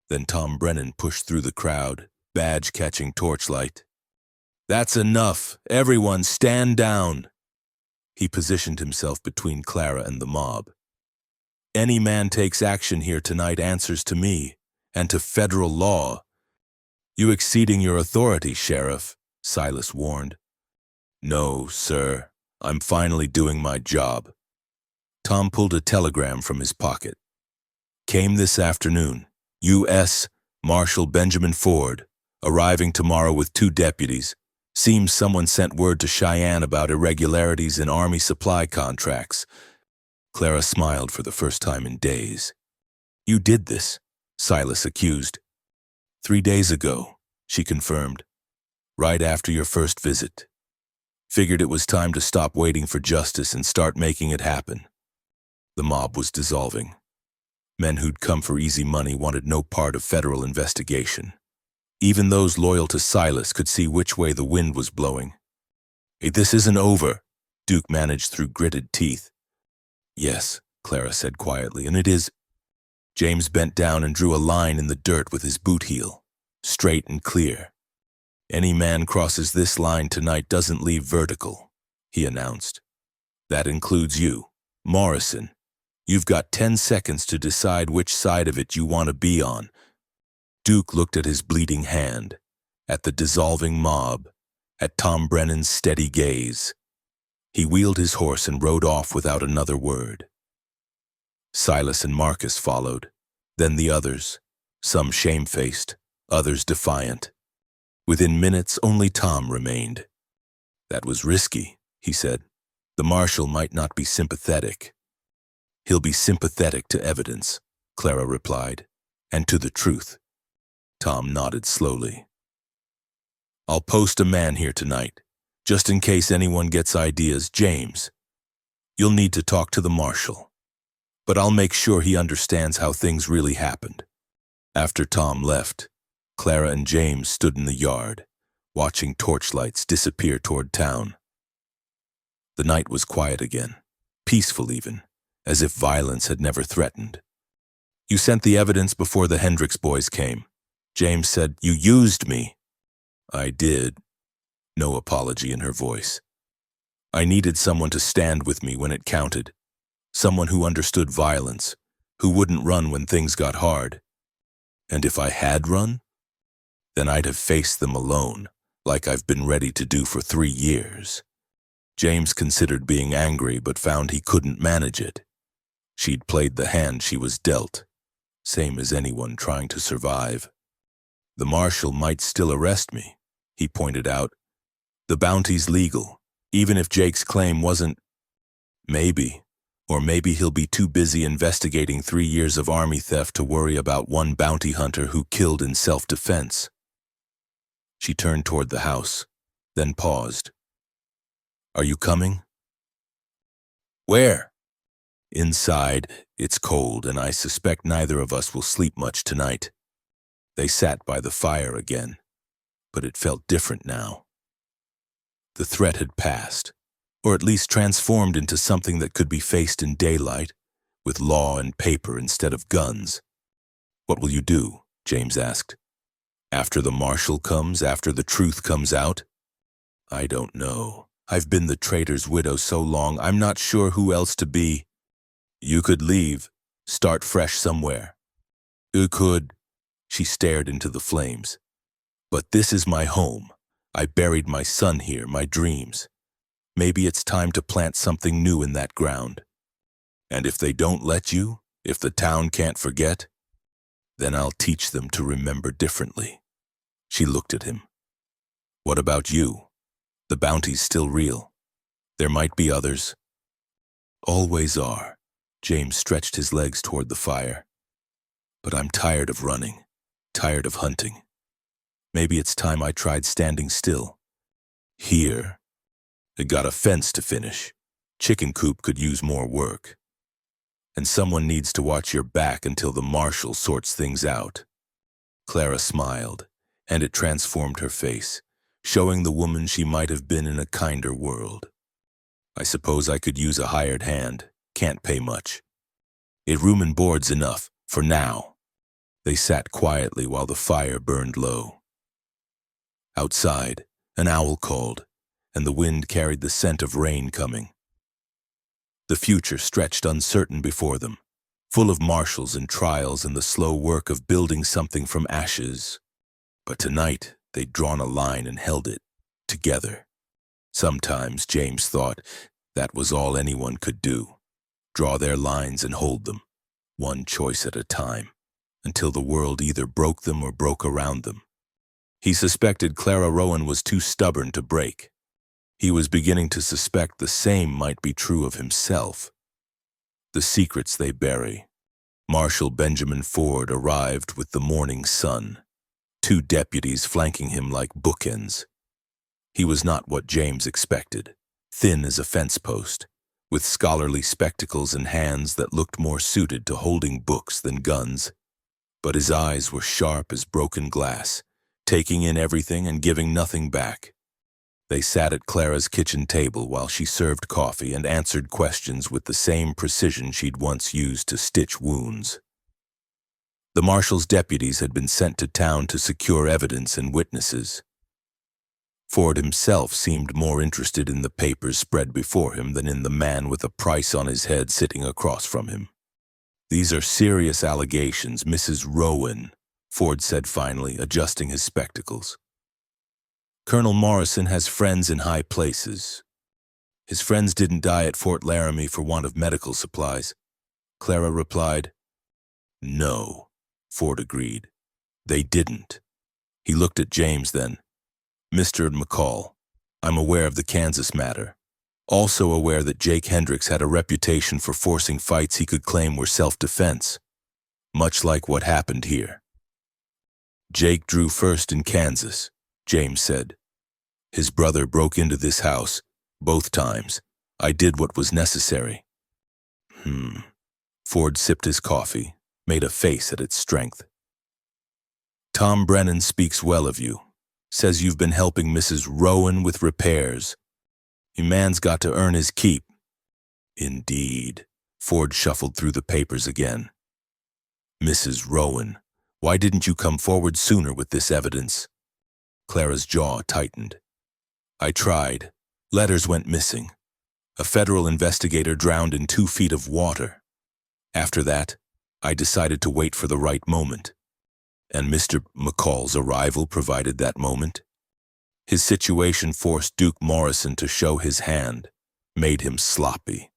Then Tom Brennan pushed through the crowd, badge catching torchlight. "That's enough! Everyone stand down!" He positioned himself between Clara and the mob. "Any man takes action here tonight answers to me, and to federal law." "You exceeding your authority, Sheriff," Silas warned. "No, sir. I'm finally doing my job." Tom pulled a telegram from his pocket. "Came this afternoon. U.S. Marshal Benjamin Ford, arriving tomorrow with 2 deputies. Seems someone sent word to Cheyenne about irregularities in Army supply contracts." Clara smiled for the first time in days. "You did this," Silas accused. 3 days ago, she confirmed. "Right after your first visit. Figured it was time to stop waiting for justice and start making it happen." The mob was dissolving. Men who'd come for easy money wanted no part of federal investigation. Even those loyal to Silas could see which way the wind was blowing. "Hey, this isn't over," Duke managed through gritted teeth. "Yes," Clara said quietly, "and it is." James bent down and drew a line in the dirt with his boot heel, straight and clear. "Any man crosses this line tonight doesn't leave vertical," he announced. "That includes you, Morrison. You've got 10 seconds to decide which side of it you want to be on." Duke looked at his bleeding hand, at the dissolving mob, at Tom Brennan's steady gaze. He wheeled his horse and rode off without another word. Silas and Marcus followed, then the others, some shamefaced, others defiant. Within minutes, only Tom remained. "That was risky," he said. "The marshal might not be sympathetic." "He'll be sympathetic to evidence," Clara replied, "and to the truth." Tom nodded slowly. "I'll post a man here tonight, just in case anyone gets ideas. James, you'll need to talk to the marshal, but I'll make sure he understands how things really happened." After Tom left, Clara and James stood in the yard, watching torchlights disappear toward town. The night was quiet again, peaceful even, as if violence had never threatened. "You sent the evidence before the Hendricks boys came." James said, "You used me." "I did." No apology in her voice. "I needed someone to stand with me when it counted. Someone who understood violence, who wouldn't run when things got hard. And if I had run, then I'd have faced them alone, like I've been ready to do for 3 years." James considered being angry but found he couldn't manage it. She'd played the hand she was dealt, same as anyone trying to survive. "The marshal might still arrest me," he pointed out. "The bounty's legal, even if Jake's claim wasn't." "Maybe. Or maybe he'll be too busy investigating 3 years of army theft to worry about one bounty hunter who killed in self-defense." She turned toward the house, then paused. "Are you coming?" "Where?" "Inside. It's cold, and I suspect neither of us will sleep much tonight." They sat by the fire again, but it felt different now. The threat had passed, or at least transformed into something that could be faced in daylight, with law and paper instead of guns. "What will you do?" James asked. "After the marshal comes, after the truth comes out?" "I don't know. I've been the traitor's widow so long, I'm not sure who else to be." "You could leave, start fresh somewhere." "You could." She stared into the flames. "But this is my home. I buried my son here, my dreams. Maybe it's time to plant something new in that ground. And if they don't let you, if the town can't forget, then I'll teach them to remember differently." She looked at him. "What about you? The bounty's still real. There might be others." "Always are." James stretched his legs toward the fire. "But I'm tired of running, tired of hunting. Maybe it's time I tried standing still. Here, I got a fence to finish. Chicken coop could use more work. And someone needs to watch your back until the marshal sorts things out." Clara smiled, and it transformed her face, showing the woman she might have been in a kinder world. "I suppose I could use a hired hand. Can't pay much. It room and board's enough, for now." They sat quietly while the fire burned low. Outside, an owl called, and the wind carried the scent of rain coming. The future stretched uncertain before them, full of marshals and trials and the slow work of building something from ashes. But tonight, they'd drawn a line and held it, together. Sometimes James thought that was all anyone could do, draw their lines and hold them, one choice at a time, until the world either broke them or broke around them. He suspected Clara Rowan was too stubborn to break. He was beginning to suspect the same might be true of himself. The secrets they bury. Marshal Benjamin Ford arrived with the morning sun, 2 deputies flanking him like bookends. He was not what James expected, thin as a fence post, with scholarly spectacles and hands that looked more suited to holding books than guns. But his eyes were sharp as broken glass, taking in everything and giving nothing back. They sat at Clara's kitchen table while she served coffee and answered questions with the same precision she'd once used to stitch wounds. The marshal's deputies had been sent to town to secure evidence and witnesses. Ford himself seemed more interested in the papers spread before him than in the man with a price on his head sitting across from him. "These are serious allegations, Mrs. Rowan," Ford said finally, adjusting his spectacles. "Colonel Morrison has friends in high places. His friends didn't die at Fort Laramie for want of medical supplies." Clara replied. "No," Ford agreed. "They didn't." He looked at James then. "Mr. McCall, I'm aware of the Kansas matter. Also aware that Jake Hendricks had a reputation for forcing fights he could claim were self-defense, much like what happened here." "Jake drew first in Kansas," James said. "His brother broke into this house, both times. I did what was necessary." Ford sipped his coffee, made a face at its strength. "Tom Brennan speaks well of you. Says you've been helping Mrs. Rowan with repairs. A man's got to earn his keep." "Indeed." Ford shuffled through the papers again. "Mrs. Rowan, why didn't you come forward sooner with this evidence?" Clara's jaw tightened. "I tried. Letters went missing. A federal investigator drowned in 2 feet of water. After that, I decided to wait for the right moment. And Mr. McCall's arrival provided that moment. His situation forced Duke Morrison to show his hand, made him sloppy."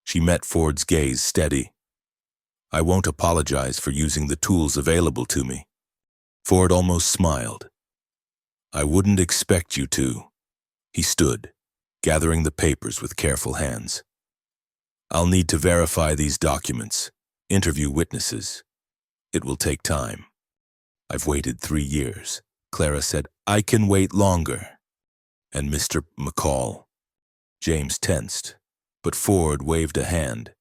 She met Ford's gaze steady. "I won't apologize for using the tools available to me." Ford almost smiled. "I wouldn't expect you to." He stood, gathering the papers with careful hands. "I'll need to verify these documents, interview witnesses. It will take time. I've waited 3 years." Clara said, "I can wait longer." "And Mr. McCall?" James tensed, but Ford waved a hand.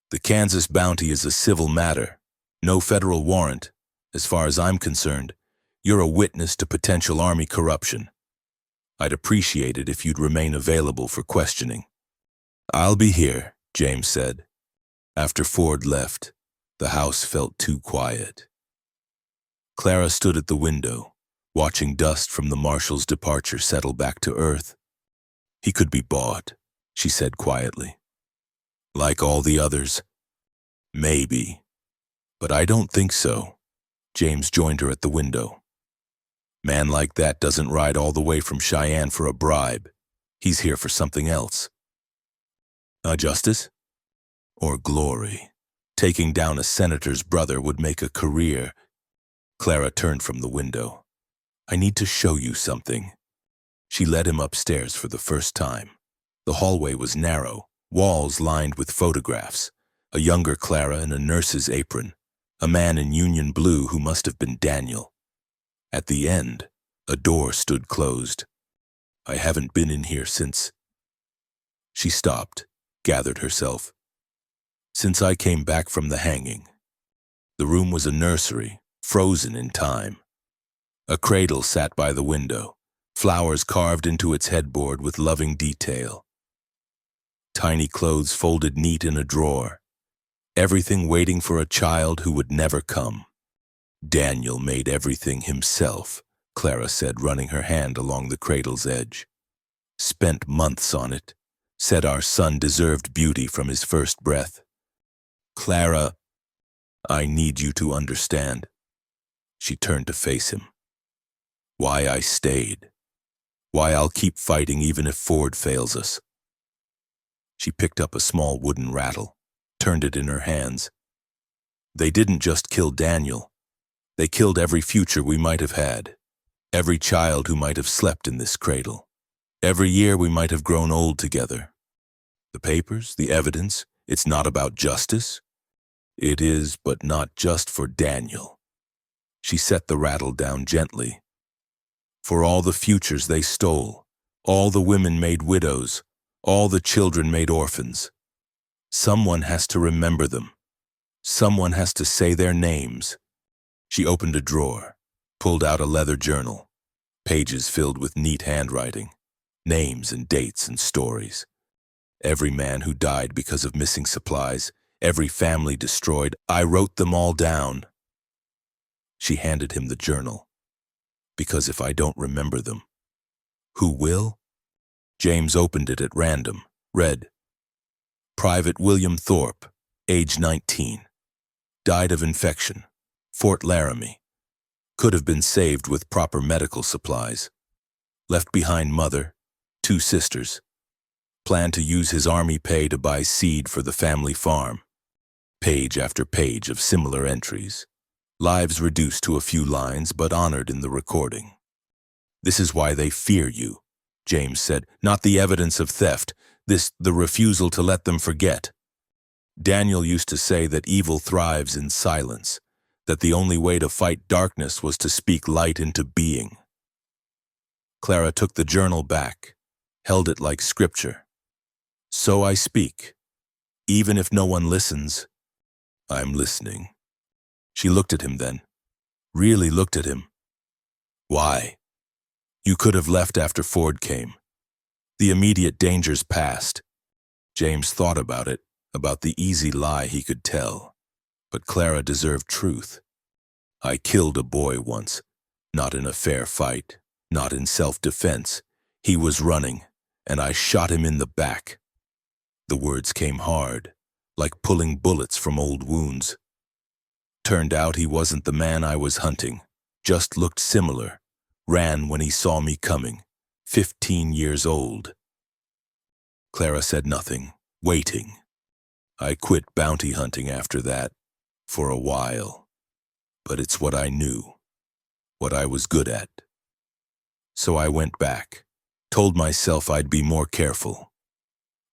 "The Kansas bounty is a civil matter. No federal warrant. As far as I'm concerned, you're a witness to potential Army corruption. I'd appreciate it if you'd remain available for questioning." "I'll be here," James said. After Ford left, the house felt too quiet. Clara stood at the window, watching dust from the marshal's departure settle back to earth. "He could be bought," she said quietly. "Like all the others?" "Maybe. But I don't think so." James joined her at the window. Man like that doesn't ride all the way from Cheyenne for a bribe. He's here for something else. Justice? Or glory? Taking down a senator's brother would make a career. Clara turned from the window. I need to show you something. She led him upstairs for the first time. The hallway was narrow, walls lined with photographs. A younger Clara in a nurse's apron. A man in Union blue who must have been Daniel. At the end, a door stood closed. I haven't been in here since... She stopped, gathered herself. Since I came back from the hanging. The room was a nursery, frozen in time. A cradle sat by the window, flowers carved into its headboard with loving detail. Tiny clothes folded neat in a drawer. Everything waiting for a child who would never come. Daniel made everything himself, Clara said, running her hand along the cradle's edge. Spent months on it. Said our son deserved beauty from his first breath. Clara, I need you to understand. She turned to face him. Why I stayed. Why I'll keep fighting even if Ford fails us. She picked up a small wooden rattle, turned it in her hands. They didn't just kill Daniel. They killed every future we might have had. Every child who might have slept in this cradle. Every year we might have grown old together. The papers, the evidence, it's not about justice. It is, but not just for Daniel. She set the rattle down gently. For all the futures they stole, all the women made widows, all the children made orphans. Someone has to remember them. Someone has to say their names. She opened a drawer, pulled out a leather journal, pages filled with neat handwriting, names and dates and stories. Every man who died because of missing supplies, every family destroyed, I wrote them all down. She handed him the journal. Because if I don't remember them, who will? James opened it at random, read, Private William Thorpe, age 19. Died of infection, Fort Laramie. Could have been saved with proper medical supplies. Left behind mother, 2 sisters. Planned to use his army pay to buy seed for the family farm. Page after page of similar entries. Lives reduced to a few lines, but honored in the recording. This is why they fear you, James said. Not the evidence of theft, the refusal to let them forget. Daniel used to say that evil thrives in silence, that the only way to fight darkness was to speak light into being. Clara took the journal back, held it like scripture. So I speak. Even if no one listens, I'm listening. She looked at him then. Really looked at him. Why? You could have left after Ford came. The immediate dangers passed. James thought about it, about the easy lie he could tell. But Clara deserved truth. I killed a boy once, not in a fair fight, not in self-defense. He was running, and I shot him in the back. The words came hard, like pulling bullets from old wounds. Turned out he wasn't the man I was hunting, just looked similar, ran when he saw me coming, 15 years old. Clara said nothing, waiting. I quit bounty hunting after that, for a while. But it's what I knew, what I was good at. So I went back, told myself I'd be more careful.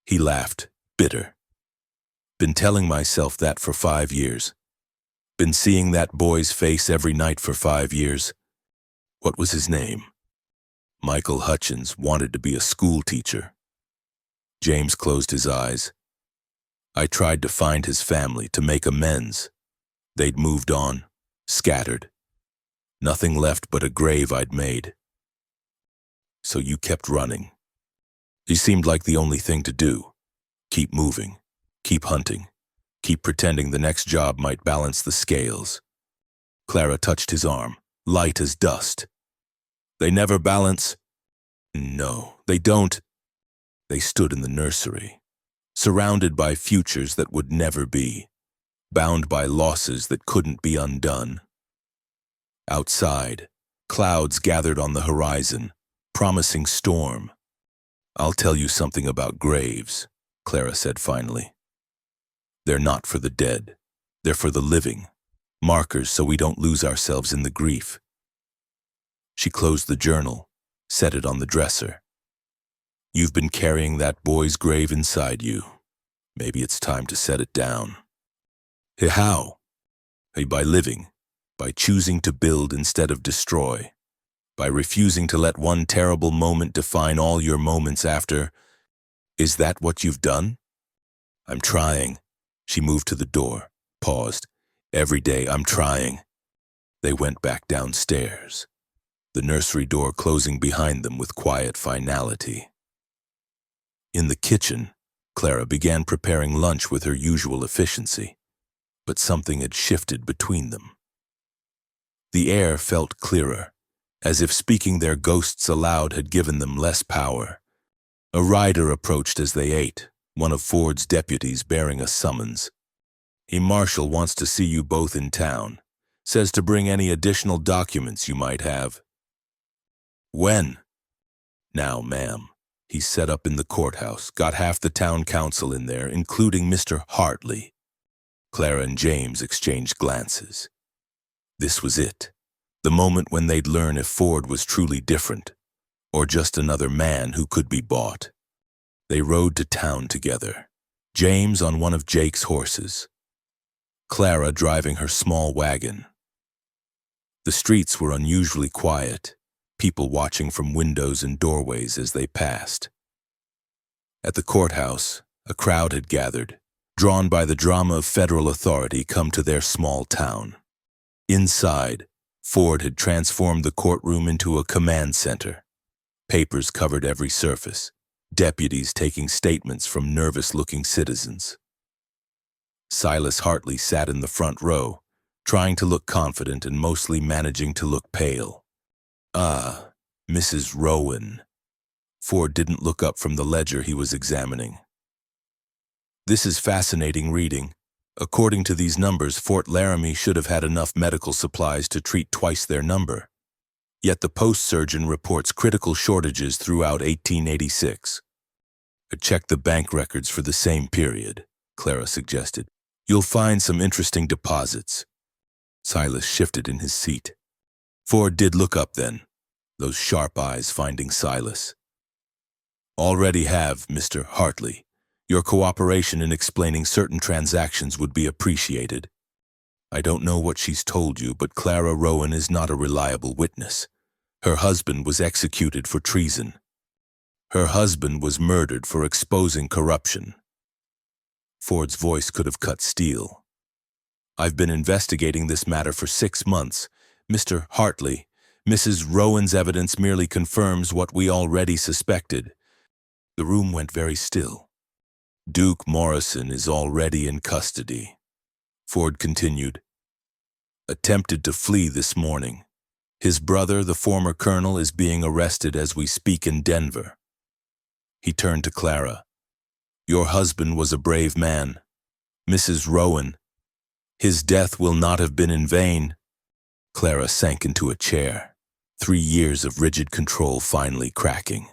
He laughed, bitter. Been telling myself that for 5 years. Been seeing that boy's face every night for 5 years. What was his name? Michael Hutchins wanted to be a school teacher. James closed his eyes. I tried to find his family, to make amends. They'd moved on, scattered. Nothing left but a grave I'd made. So you kept running. He seemed like the only thing to do. Keep moving, keep hunting, keep pretending the next job might balance the scales. Clara touched his arm, light as dust. They never balance? No, they don't. They stood in the nursery, surrounded by futures that would never be, bound by losses that couldn't be undone. Outside, Clouds gathered on the horizon, promising storm. "I'll tell you something about graves," Clara said finally. "They're not for the dead. They're for the living. Markers so we don't lose ourselves in the grief." She closed the journal, set it on the dresser. "You've been carrying that boy's grave inside you. Maybe it's time to set it down." "Hey, how?" "Hey, by living, by choosing to build instead of destroy, by refusing to let one terrible moment define all your moments after. Is that what you've done?" "I'm trying." She moved to the door, paused. "Every day I'm trying." They went back downstairs, the nursery door closing behind them with quiet finality. In the kitchen, Clara began preparing lunch with her usual efficiency, but something had shifted between them. The air felt clearer, as if speaking their ghosts aloud had given them less power. A rider approached as they ate, one of Ford's deputies bearing a summons. "A marshal wants to see you both in town. Says to bring any additional documents you might have." "When?" "Now, ma'am. He's set up in the courthouse, got half the town council in there, including Mr. Hartley." Clara and James exchanged glances. This was it, the moment when they'd learn if Ford was truly different, or just another man who could be bought. They rode to town together, James on one of Jake's horses, Clara driving her small wagon. The streets were unusually quiet, people watching from windows and doorways as they passed. At the courthouse, a crowd had gathered, drawn by the drama of federal authority come to their small town. Inside, Ford had transformed the courtroom into a command center. Papers covered every surface, deputies taking statements from nervous-looking citizens. Silas Hartley sat in the front row, trying to look confident and mostly managing to look pale. "Ah, Mrs. Rowan." Ford didn't look up from the ledger he was examining. "This is fascinating reading. According to these numbers, Fort Laramie should have had enough medical supplies to treat twice their number. Yet the post-surgeon reports critical shortages throughout 1886. Check the bank records for the same period," Clara suggested. "You'll find some interesting deposits." Silas shifted in his seat. Ford did look up then, those sharp eyes finding Silas. "Already have, Mr. Hartley. Your cooperation in explaining certain transactions would be appreciated. I don't know what she's told you, but Clara Rowan is not a reliable witness. Her husband was executed for treason. Her husband was murdered for exposing corruption." Ford's voice could have cut steel. "I've been investigating this matter for 6 months. Mr. Hartley, Mrs. Rowan's evidence merely confirms what we already suspected." The room went very still. "Duke Morrison is already in custody," Ford continued. "Attempted to flee this morning. His brother, the former colonel, is being arrested as we speak in Denver." He turned to Clara. "Your husband was a brave man. Mrs. Rowan, his death will not have been in vain." Clara sank into a chair, 3 years of rigid control finally cracking.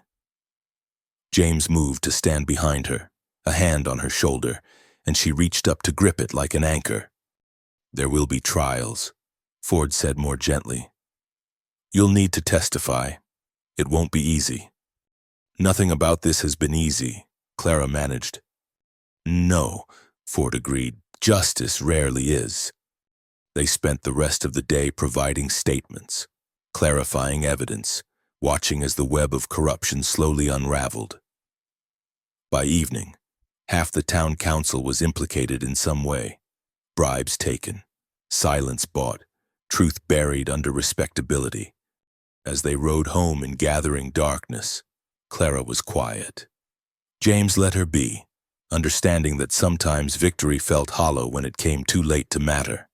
James moved to stand behind her, a hand on her shoulder, and she reached up to grip it like an anchor. "There will be trials," Ford said more gently. "You'll need to testify. It won't be easy." "Nothing about this has been easy," Clara managed. "No," Ford agreed. "Justice rarely is." They spent the rest of the day providing statements, clarifying evidence, watching as the web of corruption slowly unraveled. By evening, half the town council was implicated in some way. Bribes taken, silence bought, truth buried under respectability. As they rode home in gathering darkness, Clara was quiet. James let her be, understanding that sometimes victory felt hollow when it came too late to matter.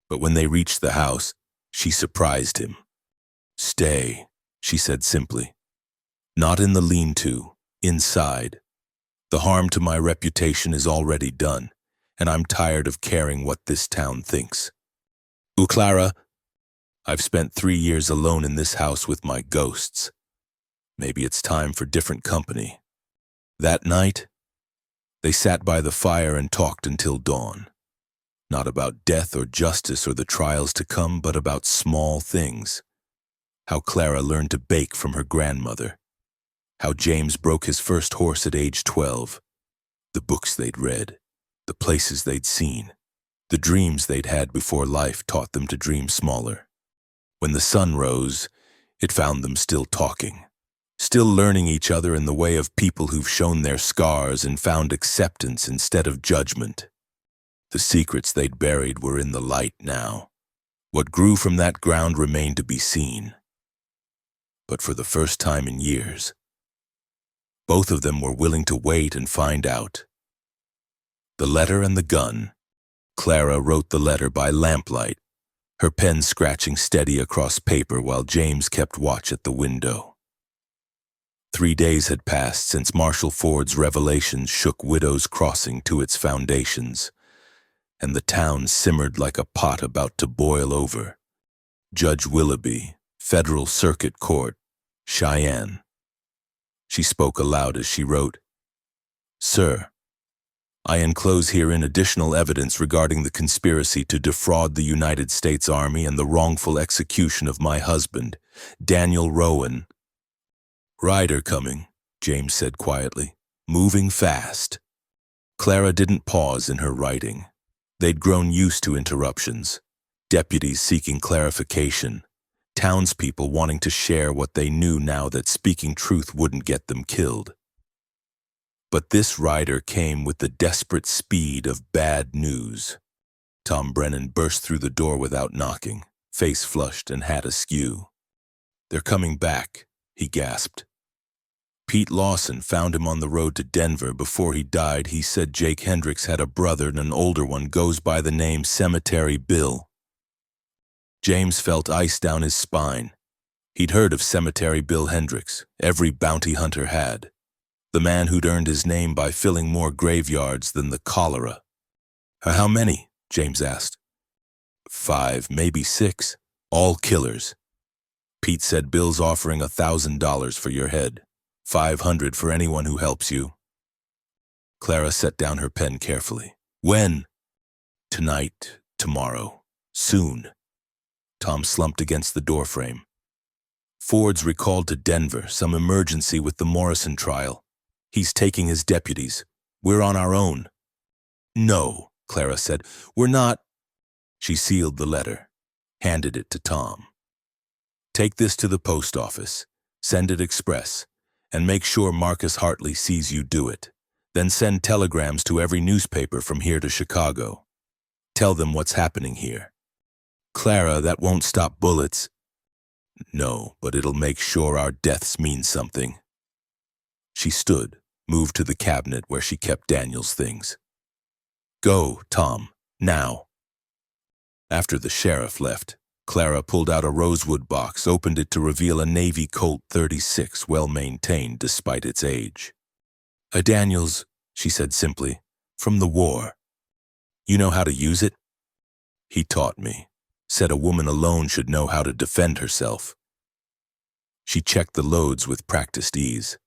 But when they reached the house, she surprised him. "Stay," she said simply. "Not in the lean-to, inside. The harm to my reputation is already done, and I'm tired of caring what this town thinks." "Clara, I've spent 3 years alone in this house with my ghosts. Maybe it's time for different company. That night, they sat by the fire and talked until dawn. Not about death or justice or the trials to come, but about small things. How Clara learned to bake from her grandmother. How James broke his first horse at age 12. The books they'd read. The places they'd seen. The dreams they'd had before life taught them to dream smaller. When the sun rose, it found them still talking. Still learning each other in the way of people who've shown their scars and found acceptance instead of judgment. The secrets they'd buried were in the light now. What grew from that ground remained to be seen. But for the first time in years, both of them were willing to wait and find out. The letter and the gun. Clara wrote the letter by lamplight, her pen scratching steady across paper while James kept watch at the window. 3 days had passed since Marshall Ford's revelations shook Widow's Crossing to its foundations, and the town simmered like a pot about to boil over. Judge Willoughby, Federal Circuit Court, Cheyenne. She spoke aloud as she wrote, "Sir, I enclose herein additional evidence regarding the conspiracy to defraud the United States Army and the wrongful execution of my husband, Daniel Rowan." "Rider coming," James said quietly, "moving fast." Clara didn't pause in her writing. They'd grown used to interruptions, deputies seeking clarification, townspeople wanting to share what they knew now that speaking truth wouldn't get them killed. But this rider came with the desperate speed of bad news. Tom Brennan burst through the door without knocking, face flushed and hat askew. "They're coming back," he gasped. Pete Lawson found him on the road to Denver. Before he died, he said Jake Hendricks had a brother and an older one goes by the name Cemetery Bill. James felt ice down his spine. He'd heard of Cemetery Bill Hendricks, every bounty hunter had. The man who'd earned his name by filling more graveyards than the cholera. "How many?" James asked. 5, maybe 6, all killers. Pete said Bill's offering $1,000 for your head. 500 for anyone who helps you. Clara set down her pen carefully. "When?" "Tonight, tomorrow, soon." Tom slumped against the doorframe. "Ford's recalled to Denver, some emergency with the Morrison trial. He's taking his deputies. We're on our own." "No," Clara said. "We're not." She sealed the letter, handed it to Tom. "Take this to the post office. Send it express. And make sure Marcus Hartley sees you do it. Then send telegrams to every newspaper from here to Chicago. Tell them what's happening here." "Clara, that won't stop bullets." "No, but it'll make sure our deaths mean something." She stood, moved to the cabinet where she kept Daniel's things. "Go, Tom, now." After the sheriff left, Clara pulled out a rosewood box, opened it to reveal a Navy Colt 36, well-maintained despite its age. "A Daniel's," she said simply, "from the war. You know how to use it?" "He taught me. Said a woman alone should know how to defend herself." She checked the loads with practiced ease.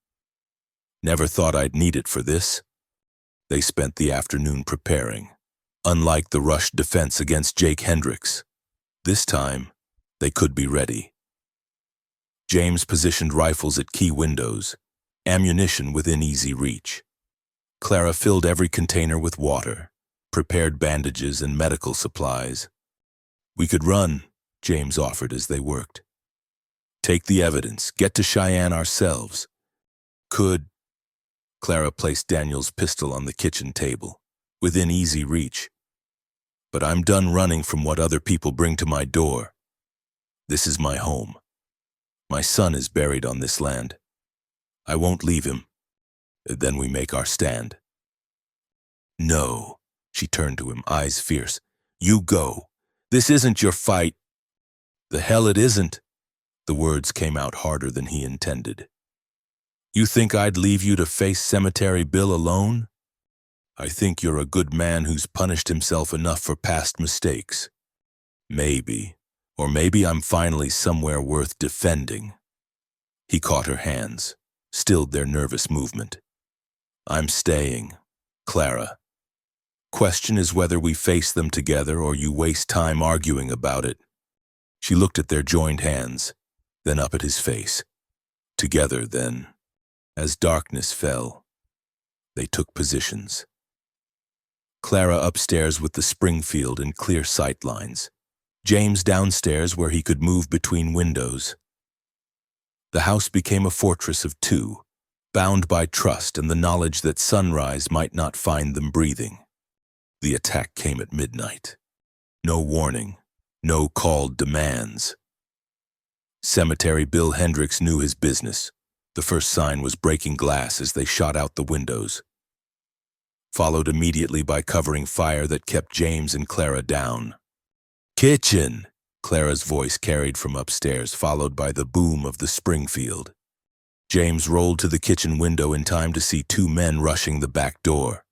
"Never thought I'd need it for this." They spent the afternoon preparing. Unlike the rushed defense against Jake Hendricks, this time, they could be ready. James positioned rifles at key windows, ammunition within easy reach. Clara filled every container with water, prepared bandages and medical supplies. "We could run," James offered as they worked. "Take the evidence, get to Cheyenne ourselves." "Could." Clara placed Daniel's pistol on the kitchen table, within easy reach. "But I'm done running from what other people bring to my door. This is my home. My son is buried on this land. I won't leave him. Then we make our stand." "No," she turned to him, eyes fierce. "You go. This isn't your fight." "The hell it isn't." The words came out harder than he intended. "You think I'd leave you to face Cemetery Bill alone? I think you're a good man who's punished himself enough for past mistakes. Maybe, Or maybe I'm finally somewhere worth defending. He caught her hands, stilled their nervous movement. I'm staying, Clara. Question is whether we face them together or you waste time arguing about it. She looked at their joined hands, then up at his face. Together, then. As darkness fell, they took positions. Clara upstairs with the Springfield and clear sight lines. James downstairs where he could move between windows. The house became a fortress of two, bound by trust and the knowledge that sunrise might not find them breathing. The attack came at midnight. No warning, no called demands. Cemetery Bill Hendricks knew his business. The first sign was breaking glass as they shot out the windows, followed immediately by covering fire that kept James and Clara down. Kitchen! Clara's voice carried from upstairs, followed by the boom of the Springfield. James rolled to the kitchen window in time to see two men rushing the back door.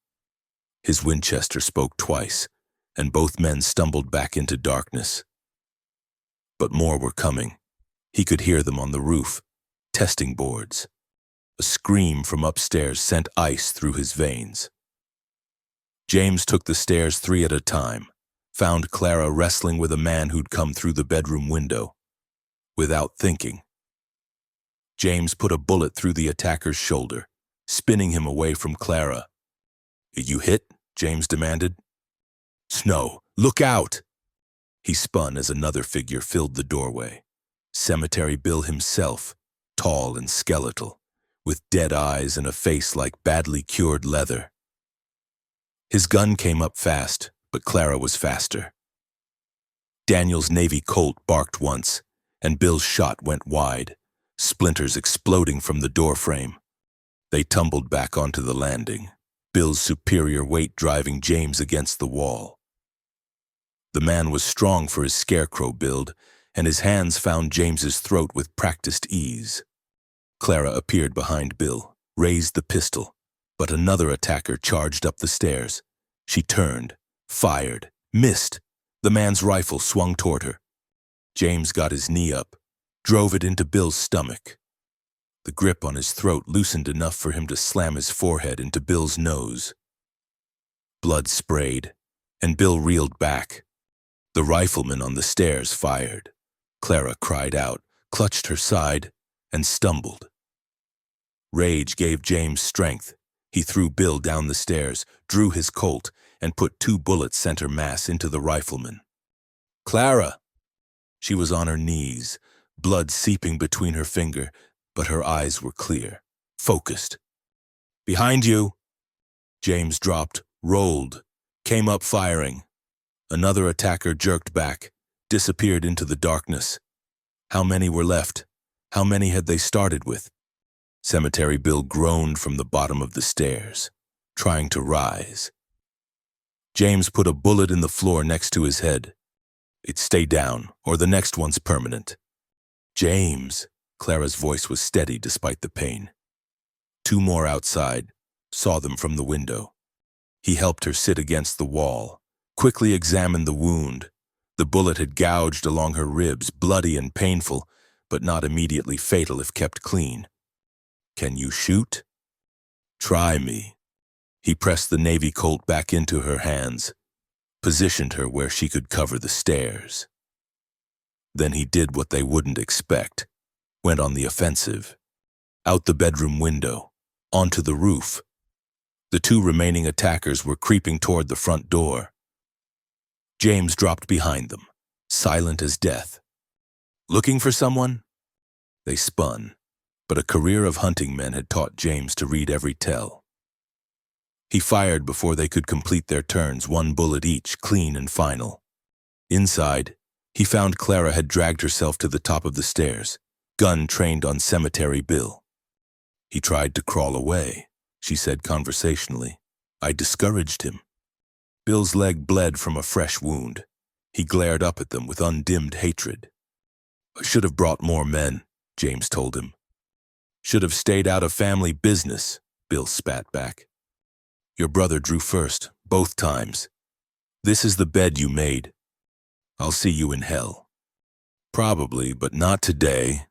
His Winchester spoke twice, and both men stumbled back into darkness. But more were coming. He could hear them on the roof, testing boards. A scream from upstairs sent ice through his veins. James took the stairs 3 at a time, found Clara wrestling with a man who'd come through the bedroom window. Without thinking, James put a bullet through the attacker's shoulder, spinning him away from Clara. You hit? James demanded. Snow, look out! He spun as another figure filled the doorway. Cemetery Bill himself, tall and skeletal, with dead eyes and a face like badly cured leather. His gun came up fast, but Clara was faster. Daniel's Navy Colt barked once, and Bill's shot went wide, splinters exploding from the doorframe. They tumbled back onto the landing, Bill's superior weight driving James against the wall. The man was strong for his scarecrow build, and his hands found James's throat with practiced ease. Clara appeared behind Bill, raised the pistol, but another attacker charged up the stairs. She turned, fired, missed. The man's rifle swung toward her. James got his knee up, drove it into Bill's stomach. The grip on his throat loosened enough for him to slam his forehead into Bill's nose. Blood sprayed, and Bill reeled back. The rifleman on the stairs fired. Clara cried out, clutched her side, and stumbled. Rage gave James strength. He threw Bill down the stairs, drew his Colt, and put 2 bullets center mass into the rifleman. Clara! She was on her knees, blood seeping between her finger, but her eyes were clear, focused. Behind you! James dropped, rolled, came up firing. Another attacker jerked back, disappeared into the darkness. How many were left? How many had they started with? Cemetery Bill groaned from the bottom of the stairs, trying to rise. James put a bullet in the floor next to his head. It'd stay down, or the next one's permanent. James! Clara's voice was steady despite the pain. 2 more outside, saw them from the window. He helped her sit against the wall, quickly examined the wound. The bullet had gouged along her ribs, bloody and painful, but not immediately fatal if kept clean. Can you shoot? Try me. He pressed the Navy Colt back into her hands, positioned her where she could cover the stairs. Then he did what they wouldn't expect, went on the offensive. Out the bedroom window, onto the roof. The 2 remaining attackers were creeping toward the front door. James dropped behind them, silent as death. Looking for someone? They spun, but a career of hunting men had taught James to read every tell. He fired before they could complete their turns, 1 bullet each, clean and final. Inside, he found Clara had dragged herself to the top of the stairs, gun trained on Cemetery Bill. He tried to crawl away, she said conversationally. I discouraged him. Bill's leg bled from a fresh wound. He glared up at them with undimmed hatred. I should have brought more men, James told him. Should have stayed out of family business, Bill spat back. Your brother drew first, both times. This is the bed you made. I'll see you in hell. Probably, but not today.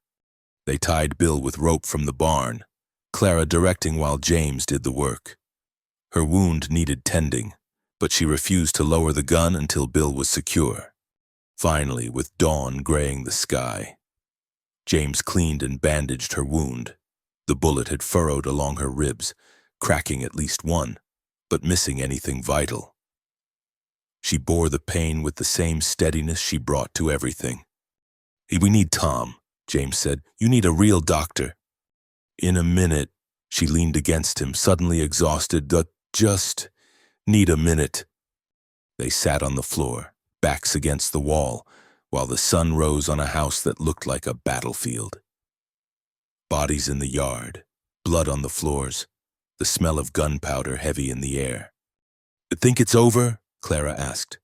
They tied Bill with rope from the barn, Clara directing while James did the work. Her wound needed tending, but she refused to lower the gun until Bill was secure. Finally, with dawn graying the sky, James cleaned and bandaged her wound. The bullet had furrowed along her ribs, cracking at least one, but missing anything vital. She bore the pain with the same steadiness she brought to everything. "We need Tom," James said. "You need a real doctor." "In a minute," she leaned against him, suddenly exhausted. Just need a minute." They sat on the floor, backs against the wall, while the sun rose on a house that looked like a battlefield. Bodies in the yard, blood on the floors, the smell of gunpowder heavy in the air. "Think it's over?" Clara asked.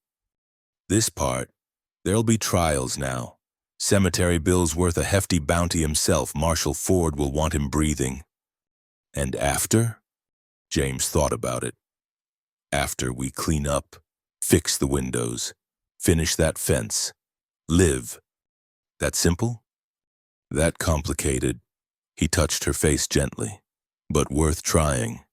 "This part. There'll be trials now. Cemetery Bill's worth a hefty bounty himself. Marshal Ford will want him breathing." "And after?" James thought about it. "After we clean up, fix the windows, finish that fence, live. That simple? That complicated?" He touched her face gently. "But worth trying."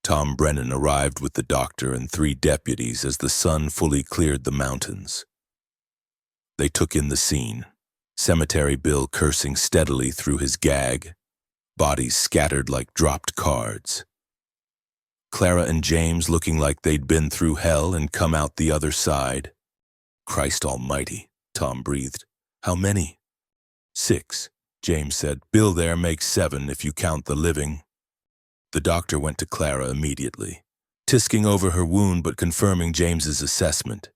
Tom Brennan arrived with the doctor and 3 deputies as the sun fully cleared the mountains. They took in the scene. Cemetery Bill cursing steadily through his gag, bodies scattered like dropped cards. Clara and James looking like they'd been through hell and come out the other side. "Christ almighty," Tom breathed. "How many?" "6, James said. "Bill there makes 7 if you count the living." The doctor went to Clara immediately, tisking over her wound but confirming James's assessment.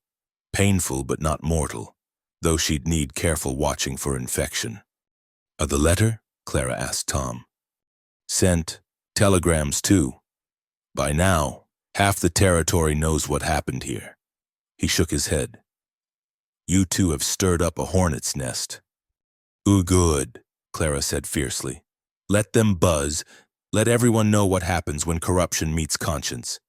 Painful but not mortal, though she'd need careful watching for infection. "The letter?" Clara asked Tom. "Sent. Telegrams too. By now, half the territory knows what happened here." He shook his head. "You two have stirred up a hornet's nest." "Ooh, good," Clara said fiercely. "Let them buzz. Let everyone know what happens when corruption meets conscience."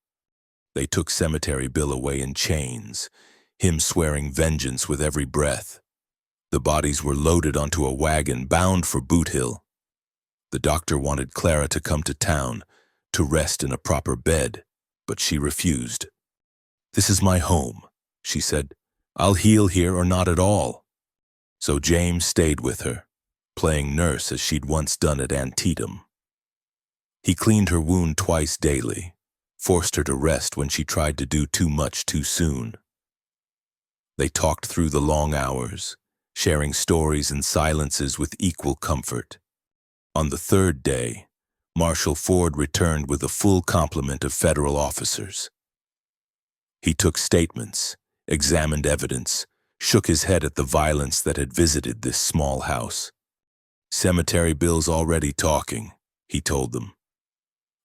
They took Cemetery Bill away in chains, him swearing vengeance with every breath. The bodies were loaded onto a wagon bound for Boot Hill. The doctor wanted Clara to come to town, to rest in a proper bed, but she refused. "This is my home," she said. "I'll heal here or not at all." So James stayed with her, playing nurse as she'd once done at Antietam. He cleaned her wound twice daily, forced her to rest when she tried to do too much too soon. They talked through the long hours, sharing stories and silences with equal comfort. On the 3rd day, Marshal Ford returned with a full complement of federal officers. He took statements, examined evidence, shook his head at the violence that had visited this small house. "Cemetery Bill's already talking," he told them.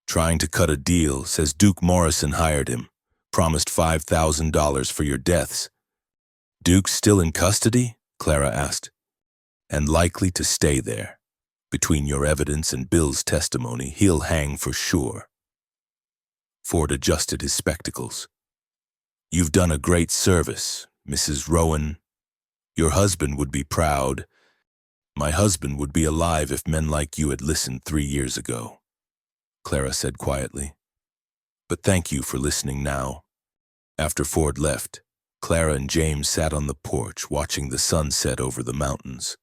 "Trying to cut a deal, says Duke Morrison hired him, promised $5,000 for your deaths." "Duke's still in custody?" Clara asked. "And likely to stay there. Between your evidence and Bill's testimony, he'll hang for sure." Ford adjusted his spectacles. "You've done a great service, Mrs. Rowan. Your husband would be proud. My husband would be alive if men like you had listened 3 years ago," Clara said quietly. "But thank you for listening now." After Ford left, Clara and James sat on the porch watching the sunset over the mountains.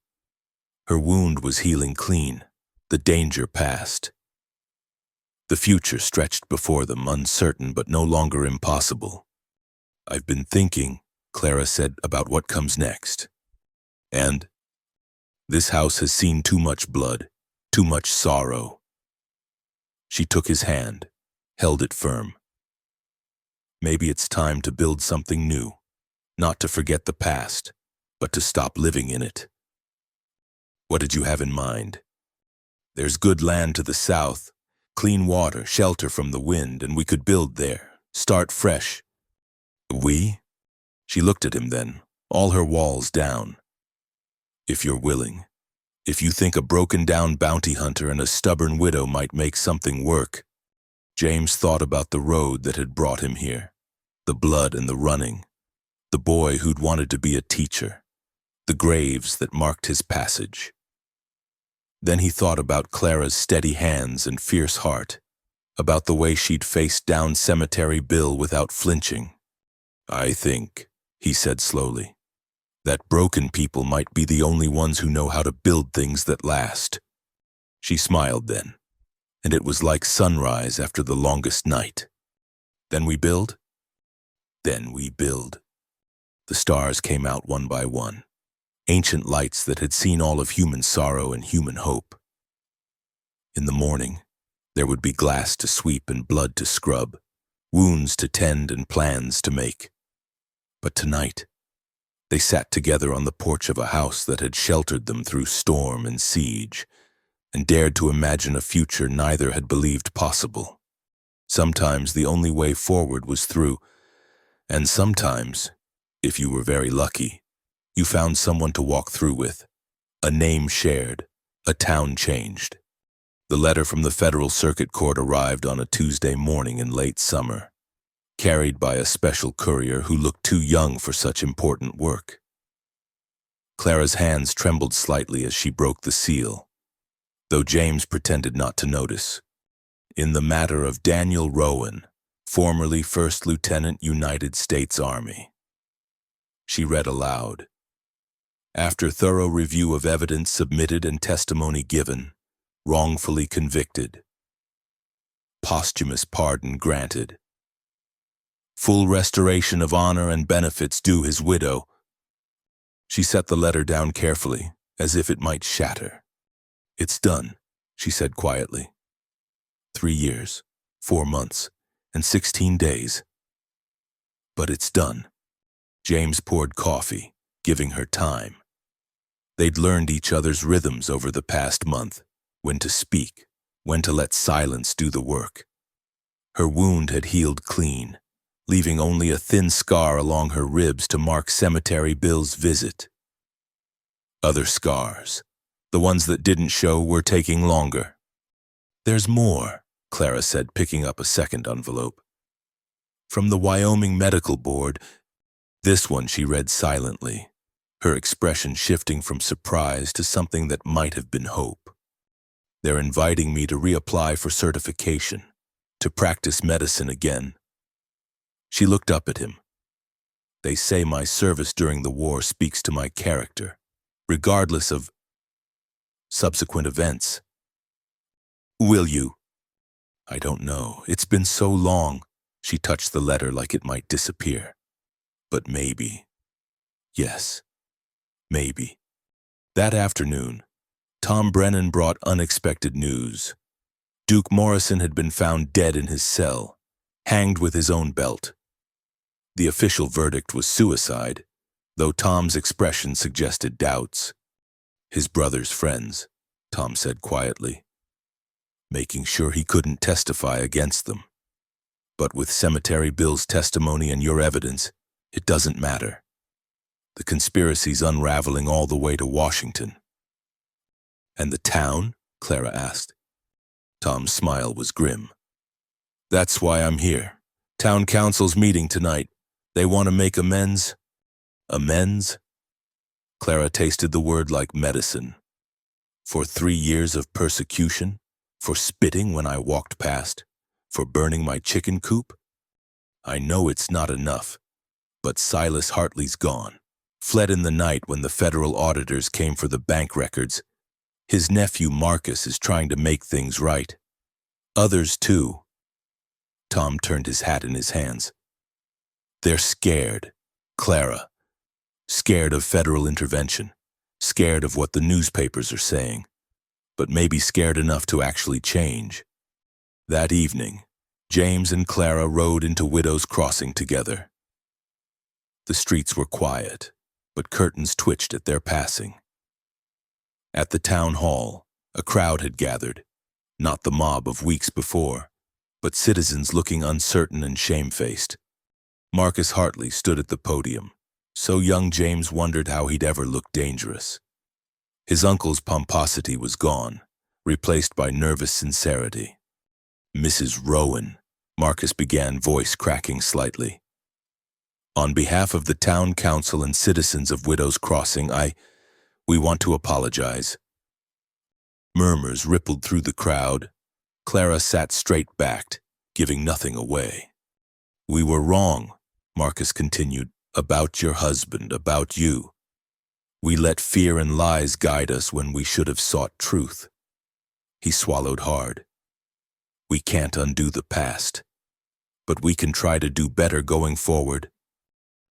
Her wound was healing clean, the danger past. The future stretched before them, uncertain but no longer impossible. "I've been thinking," Clara said, "about what comes next. And this house has seen too much blood, too much sorrow." She took his hand, held it firm. "Maybe it's time to build something new, not to forget the past, but to stop living in it." "What did you have in mind?" "There's good land to the south, clean water, shelter from the wind, and we could build there, start fresh." "We?" She looked at him then, all her walls down. "If you're willing. If you think a broken-down bounty hunter and a stubborn widow might make something work." James thought about the road that had brought him here, the blood and the running, the boy who'd wanted to be a teacher, the graves that marked his passage. Then he thought about Clara's steady hands and fierce heart, about the way she'd faced down Cemetery Bill without flinching. "I think," he said slowly, "that broken people might be the only ones who know how to build things that last." She smiled then, and it was like sunrise after the longest night. "Then we build?" "Then we build." The stars came out one by one, ancient lights that had seen all of human sorrow and human hope. In the morning, there would be glass to sweep and blood to scrub, wounds to tend and plans to make. But tonight, they sat together on the porch of a house that had sheltered them through storm and siege, and dared to imagine a future neither had believed possible. Sometimes the only way forward was through, and sometimes, if you were very lucky, you found someone to walk through with, a name shared, a town changed. The letter from the Federal Circuit Court arrived on a Tuesday morning in late summer, carried by a special courier who looked too young for such important work. Clara's hands trembled slightly as she broke the seal, though James pretended not to notice. "In the matter of Daniel Rowan, formerly First Lieutenant, United States Army." She read aloud. "After thorough review of evidence submitted and testimony given, wrongfully convicted. Posthumous pardon granted. Full restoration of honor and benefits due his widow." She set the letter down carefully, as if it might shatter. "It's done," she said quietly. 3 years, 4 months, and 16 days. But it's done. James poured coffee, giving her time. They'd learned each other's rhythms over the past month, when to speak, when to let silence do the work. Her wound had healed clean, leaving only a thin scar along her ribs to mark Cemetery Bill's visit. Other scars, the ones that didn't show, were taking longer. "There's more," Clara said, picking up a second envelope. "From the Wyoming Medical Board." This one she read silently, her expression shifting from surprise to something that might have been hope. "They're inviting me to reapply for certification, to practice medicine again." She looked up at him. "They say my service during the war speaks to my character, regardless of subsequent events. Will you?" "I don't know. It's been so long." She touched the letter like it might disappear. "But maybe. Yes, maybe." That afternoon, Tom Brennan brought unexpected news. Duke Morrison had been found dead in his cell, hanged with his own belt. The official verdict was suicide, though Tom's expression suggested doubts. "His brother's friends," Tom said quietly, "making sure he couldn't testify against them. But with Cemetery Bill's testimony and your evidence, it doesn't matter. The conspiracy's unraveling all the way to Washington." "And the town?" Clara asked. Tom's smile was grim. "That's why I'm here. Town council's meeting tonight. They want to make amends." "Amends?" Clara tasted the word like medicine. "For 3 years of persecution? For spitting when I walked past? For burning my chicken coop? I know it's not enough, but Silas Hartley's gone. Fled in the night when the federal auditors came for the bank records. His nephew Marcus is trying to make things right. Others too." Tom turned his hat in his hands. "They're scared, Clara. Scared of federal intervention. Scared of what the newspapers are saying. But maybe scared enough to actually change." That evening, James and Clara rode into Widow's Crossing together. The streets were quiet, but curtains twitched at their passing. At the town hall, a crowd had gathered, not the mob of weeks before, but citizens looking uncertain and shamefaced. Marcus Hartley stood at the podium, so young James wondered how he'd ever look dangerous. His uncle's pomposity was gone, replaced by nervous sincerity. "Mrs. Rowan," Marcus began, voice cracking slightly. On behalf of the town council and citizens of Widows Crossing, we want to apologize." Murmurs rippled through the crowd. Clara sat straight-backed, giving nothing away. "We were wrong," Marcus continued, "about your husband, about you. We let fear and lies guide us when we should have sought truth." He swallowed hard. "We can't undo the past, but we can try to do better going forward."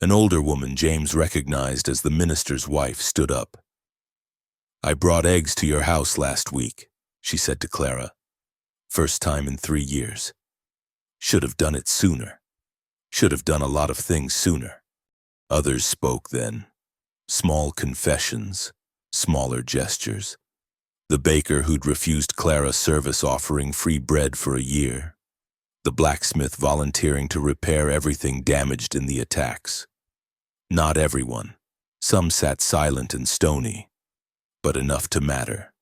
An older woman James recognized as the minister's wife stood up. "I brought eggs to your house last week," she said to Clara. "First time in 3 years. Should have done it sooner. Should have done a lot of things sooner." Others spoke then. Small confessions, smaller gestures. The baker who'd refused Clara service offering free bread for a year. The blacksmith volunteering to repair everything damaged in the attacks. Not everyone. Some sat silent and stony, but enough to matter.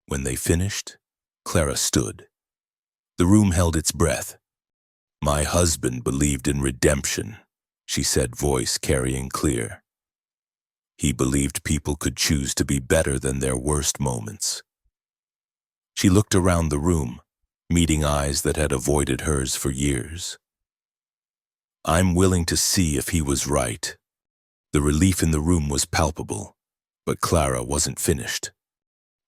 When they finished, Clara stood. The room held its breath. "My husband believed in redemption," she said, voice carrying clear. "He believed people could choose to be better than their worst moments." She looked around the room, meeting eyes that had avoided hers for years. "I'm willing to see if he was right." The relief in the room was palpable, but Clara wasn't finished.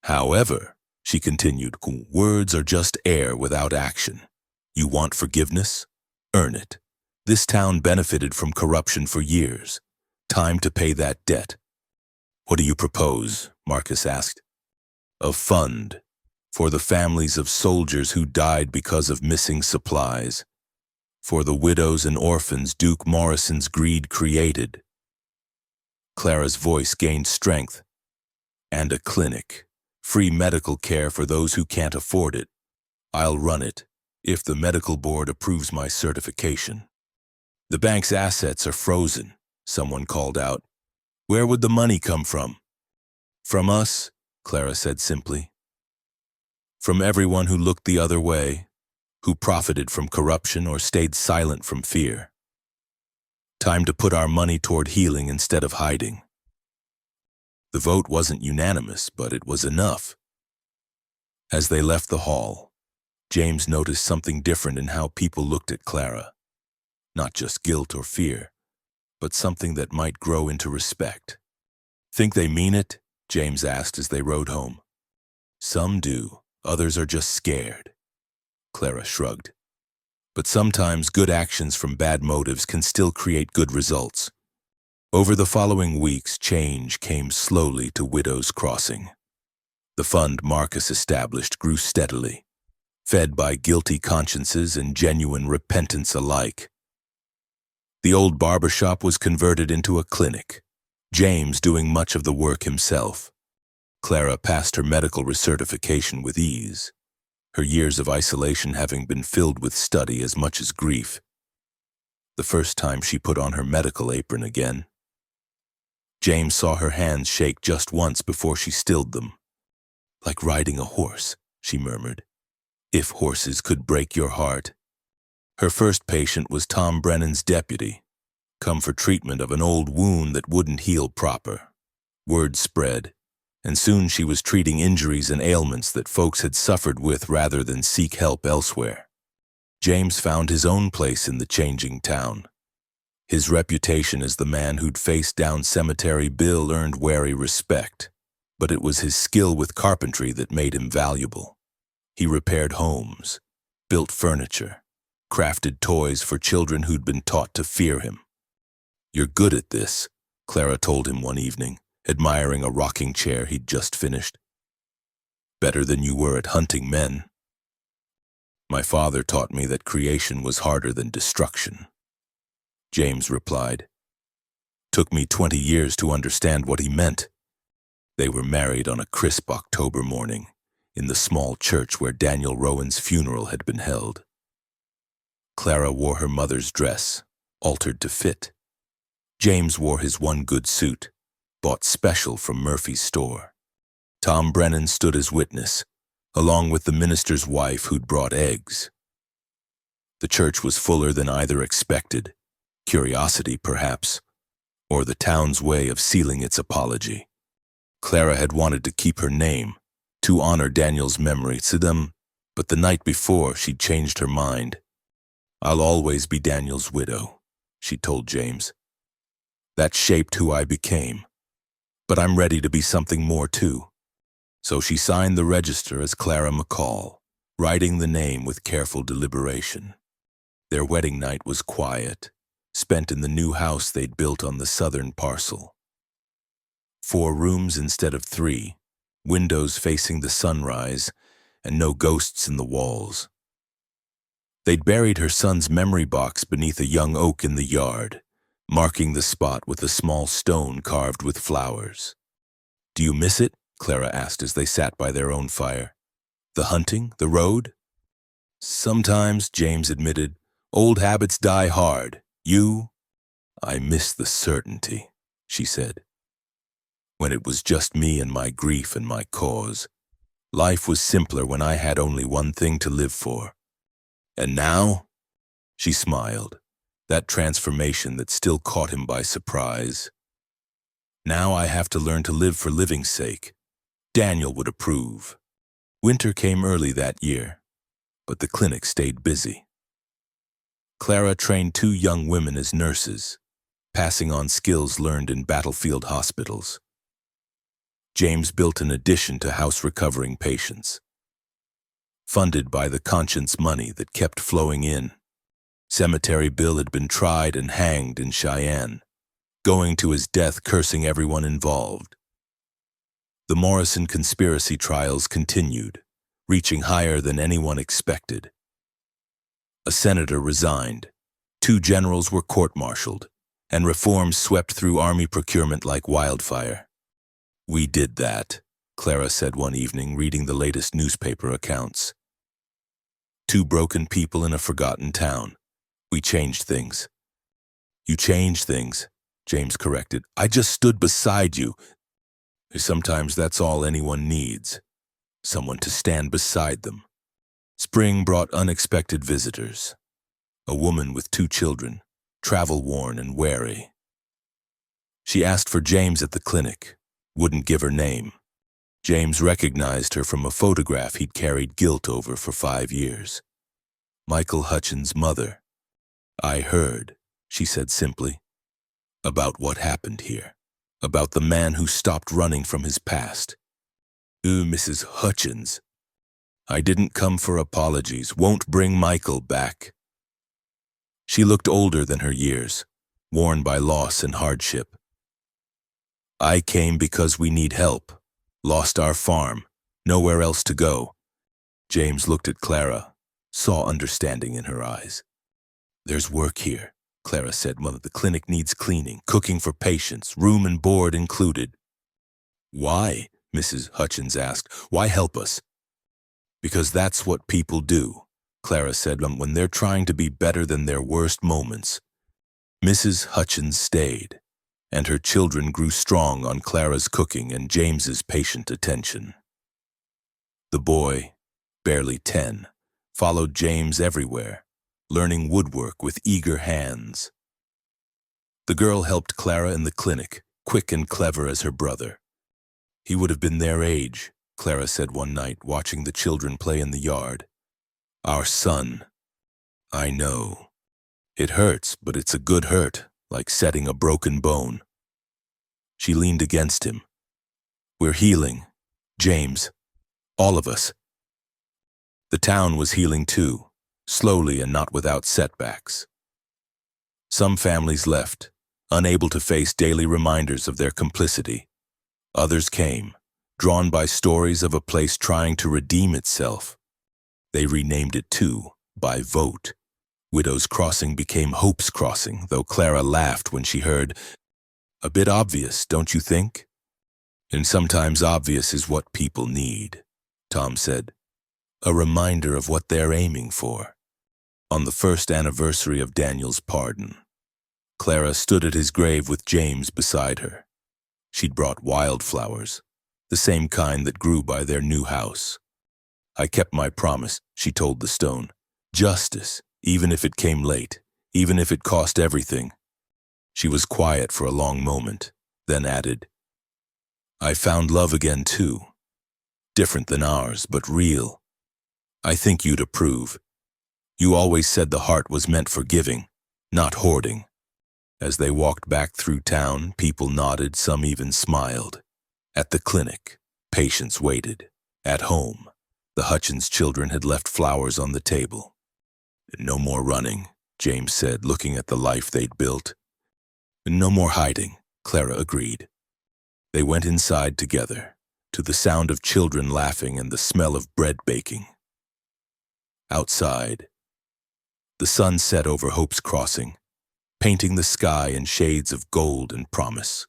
"However," she continued, "words are just air without action. You want forgiveness? Earn it. This town benefited from corruption for years. Time to pay that debt." "What do you propose?" Marcus asked. "A fund for the families of soldiers who died because of missing supplies. For the widows and orphans Duke Morrison's greed created." Clara's voice gained strength. "And a clinic. Free medical care for those who can't afford it. I'll run it, if the medical board approves my certification." "The bank's assets are frozen," someone called out. "Where would the money come from?" "From us," Clara said simply. "From everyone who looked the other way, who profited from corruption or stayed silent from fear. Time to put our money toward healing instead of hiding." The vote wasn't unanimous, but it was enough. As they left the hall, James noticed something different in how people looked at Clara. Not just guilt or fear, but something that might grow into respect. "Think they mean it?" James asked as they rode home. "Some do, others are just scared." Clara shrugged. "But sometimes good actions from bad motives can still create good results." Over the following weeks, change came slowly to Widows Crossing. The fund Marcus established grew steadily, fed by guilty consciences and genuine repentance alike. The old barbershop was converted into a clinic, James doing much of the work himself. Clara passed her medical recertification with ease, her years of isolation having been filled with study as much as grief. The first time she put on her medical apron again, James saw her hands shake just once before she stilled them. "Like riding a horse," she murmured. "If horses could break your heart." Her first patient was Tom Brennan's deputy, come for treatment of an old wound that wouldn't heal proper. Word spread, and soon she was treating injuries and ailments that folks had suffered with rather than seek help elsewhere. James found his own place in the changing town. His reputation as the man who'd faced down Cemetery Bill earned wary respect, but it was his skill with carpentry that made him valuable. He repaired homes, built furniture, crafted toys for children who'd been taught to fear him. "You're good at this," Clara told him one evening, admiring a rocking chair he'd just finished. "Better than you were at hunting men." "My father taught me that creation was harder than destruction," James replied. "Took me 20 years to understand what he meant." They were married on a crisp October morning in the small church where Daniel Rowan's funeral had been held. Clara wore her mother's dress, altered to fit. James wore his one good suit, bought special from Murphy's store. Tom Brennan stood as witness, along with the minister's wife who'd brought eggs. The church was fuller than either expected, Curiosity, perhaps, or the town's way of sealing its apology. Clara had wanted to keep her name, to honor Daniel's memory to them, but the night before she'd changed her mind. "I'll always be Daniel's widow," she told James. "That shaped who I became. But I'm ready to be something more too." So she signed the register as Clara McCall, writing the name with careful deliberation. Their wedding night was quiet, spent in the new house they'd built on the southern parcel. 4 rooms instead of 3, windows facing the sunrise, and no ghosts in the walls. They'd buried her son's memory box beneath a young oak in the yard, marking the spot with a small stone carved with flowers. "Do you miss it?" Clara asked as they sat by their own fire. "The hunting? The road?" "Sometimes," James admitted. "Old habits die hard. You?" "I miss the certainty," she said. "When it was just me and my grief and my cause. Life was simpler when I had only one thing to live for. And now?" She smiled, that transformation that still caught him by surprise. "Now I have to learn to live for living's sake. Daniel would approve." Winter came early that year, but the clinic stayed busy. Clara trained 2 young women as nurses, passing on skills learned in battlefield hospitals. James built an addition to house recovering patients. Funded by the conscience money that kept flowing in, Cemetery Bill had been tried and hanged in Cheyenne, going to his death cursing everyone involved. The Morrison conspiracy trials continued, reaching higher than anyone expected. A senator resigned, 2 generals were court-martialed, and reforms swept through Army procurement like wildfire. "We did that," Clara said one evening, reading the latest newspaper accounts. 2 broken people in a forgotten town. We changed things. "You changed things," James corrected. "I just stood beside you." Sometimes that's all anyone needs, someone to stand beside them. Spring brought unexpected visitors. A woman with 2 children, travel-worn and wary. She asked for James at the clinic, wouldn't give her name. James recognized her from a photograph he'd carried guilt over for 5 years. Michael Hutchins' mother. "I heard," she said simply, "about what happened here. About the man who stopped running from his past." Mrs. Hutchins. "I didn't come for apologies, won't bring Michael back." She looked older than her years, worn by loss and hardship. "I came because we need help. Lost our farm, nowhere else to go." James looked at Clara, saw understanding in her eyes. "There's work here," Clara said. "Well, the clinic needs cleaning, cooking for patients, room and board included." "Why?" Mrs. Hutchins asked. "Why help us?" "Because that's what people do," Clara said, "when they're trying to be better than their worst moments." Mrs. Hutchins stayed, and her children grew strong on Clara's cooking and James's patient attention. The boy, barely 10, followed James everywhere, learning woodwork with eager hands. The girl helped Clara in the clinic, quick and clever as her brother. "He would have been their age," Clara said one night, watching the children play in the yard. "Our son." "I know. It hurts, but it's a good hurt, like setting a broken bone." She leaned against him. "We're healing, James. All of us." The town was healing too, slowly and not without setbacks. Some families left, unable to face daily reminders of their complicity. Others came, drawn by stories of a place trying to redeem itself. They renamed it too, by vote. Widows' Crossing became Hope's Crossing, though Clara laughed when she heard, "A bit obvious, don't you think?" "And sometimes obvious is what people need," Tom said. "A reminder of what they're aiming for." On the 1st anniversary of Daniel's pardon, Clara stood at his grave with James beside her. She'd brought wildflowers, the same kind that grew by their new house. "I kept my promise," she told the stone. "Justice, even if it came late, even if it cost everything. She was quiet for a long moment, then added, I found love again too. Different than ours, but real. I think you'd approve. You always said the heart was meant for giving, not hoarding. As they walked back through town, people nodded, some even smiled. At the clinic, patients waited. At home, the Hutchins children had left flowers on the table. No more running, James said, looking at the life they'd built. No more hiding, Clara agreed. They went inside together, to the sound of children laughing and the smell of bread baking. Outside, the sun set over Hope's Crossing, painting the sky in shades of gold and promise.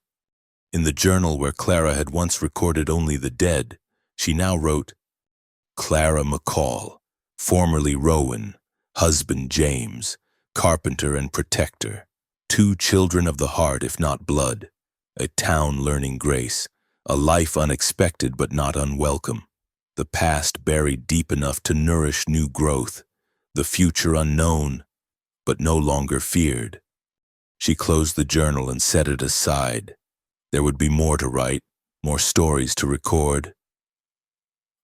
In the journal where Clara had once recorded only the dead, she now wrote, Clara McCall, formerly Rowan, husband James, carpenter and protector, 2 children of the heart if not blood, a town learning grace, a life unexpected but not unwelcome, the past buried deep enough to nourish new growth, the future unknown, but no longer feared. She closed the journal and set it aside. There would be more to write, more stories to record.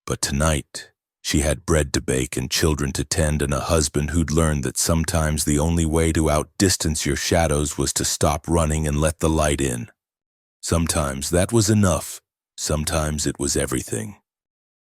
But tonight, she had bread to bake and children to tend and a husband who'd learned that sometimes the only way to outdistance your shadows was to stop running and let the light in. Sometimes that was enough. Sometimes it was everything.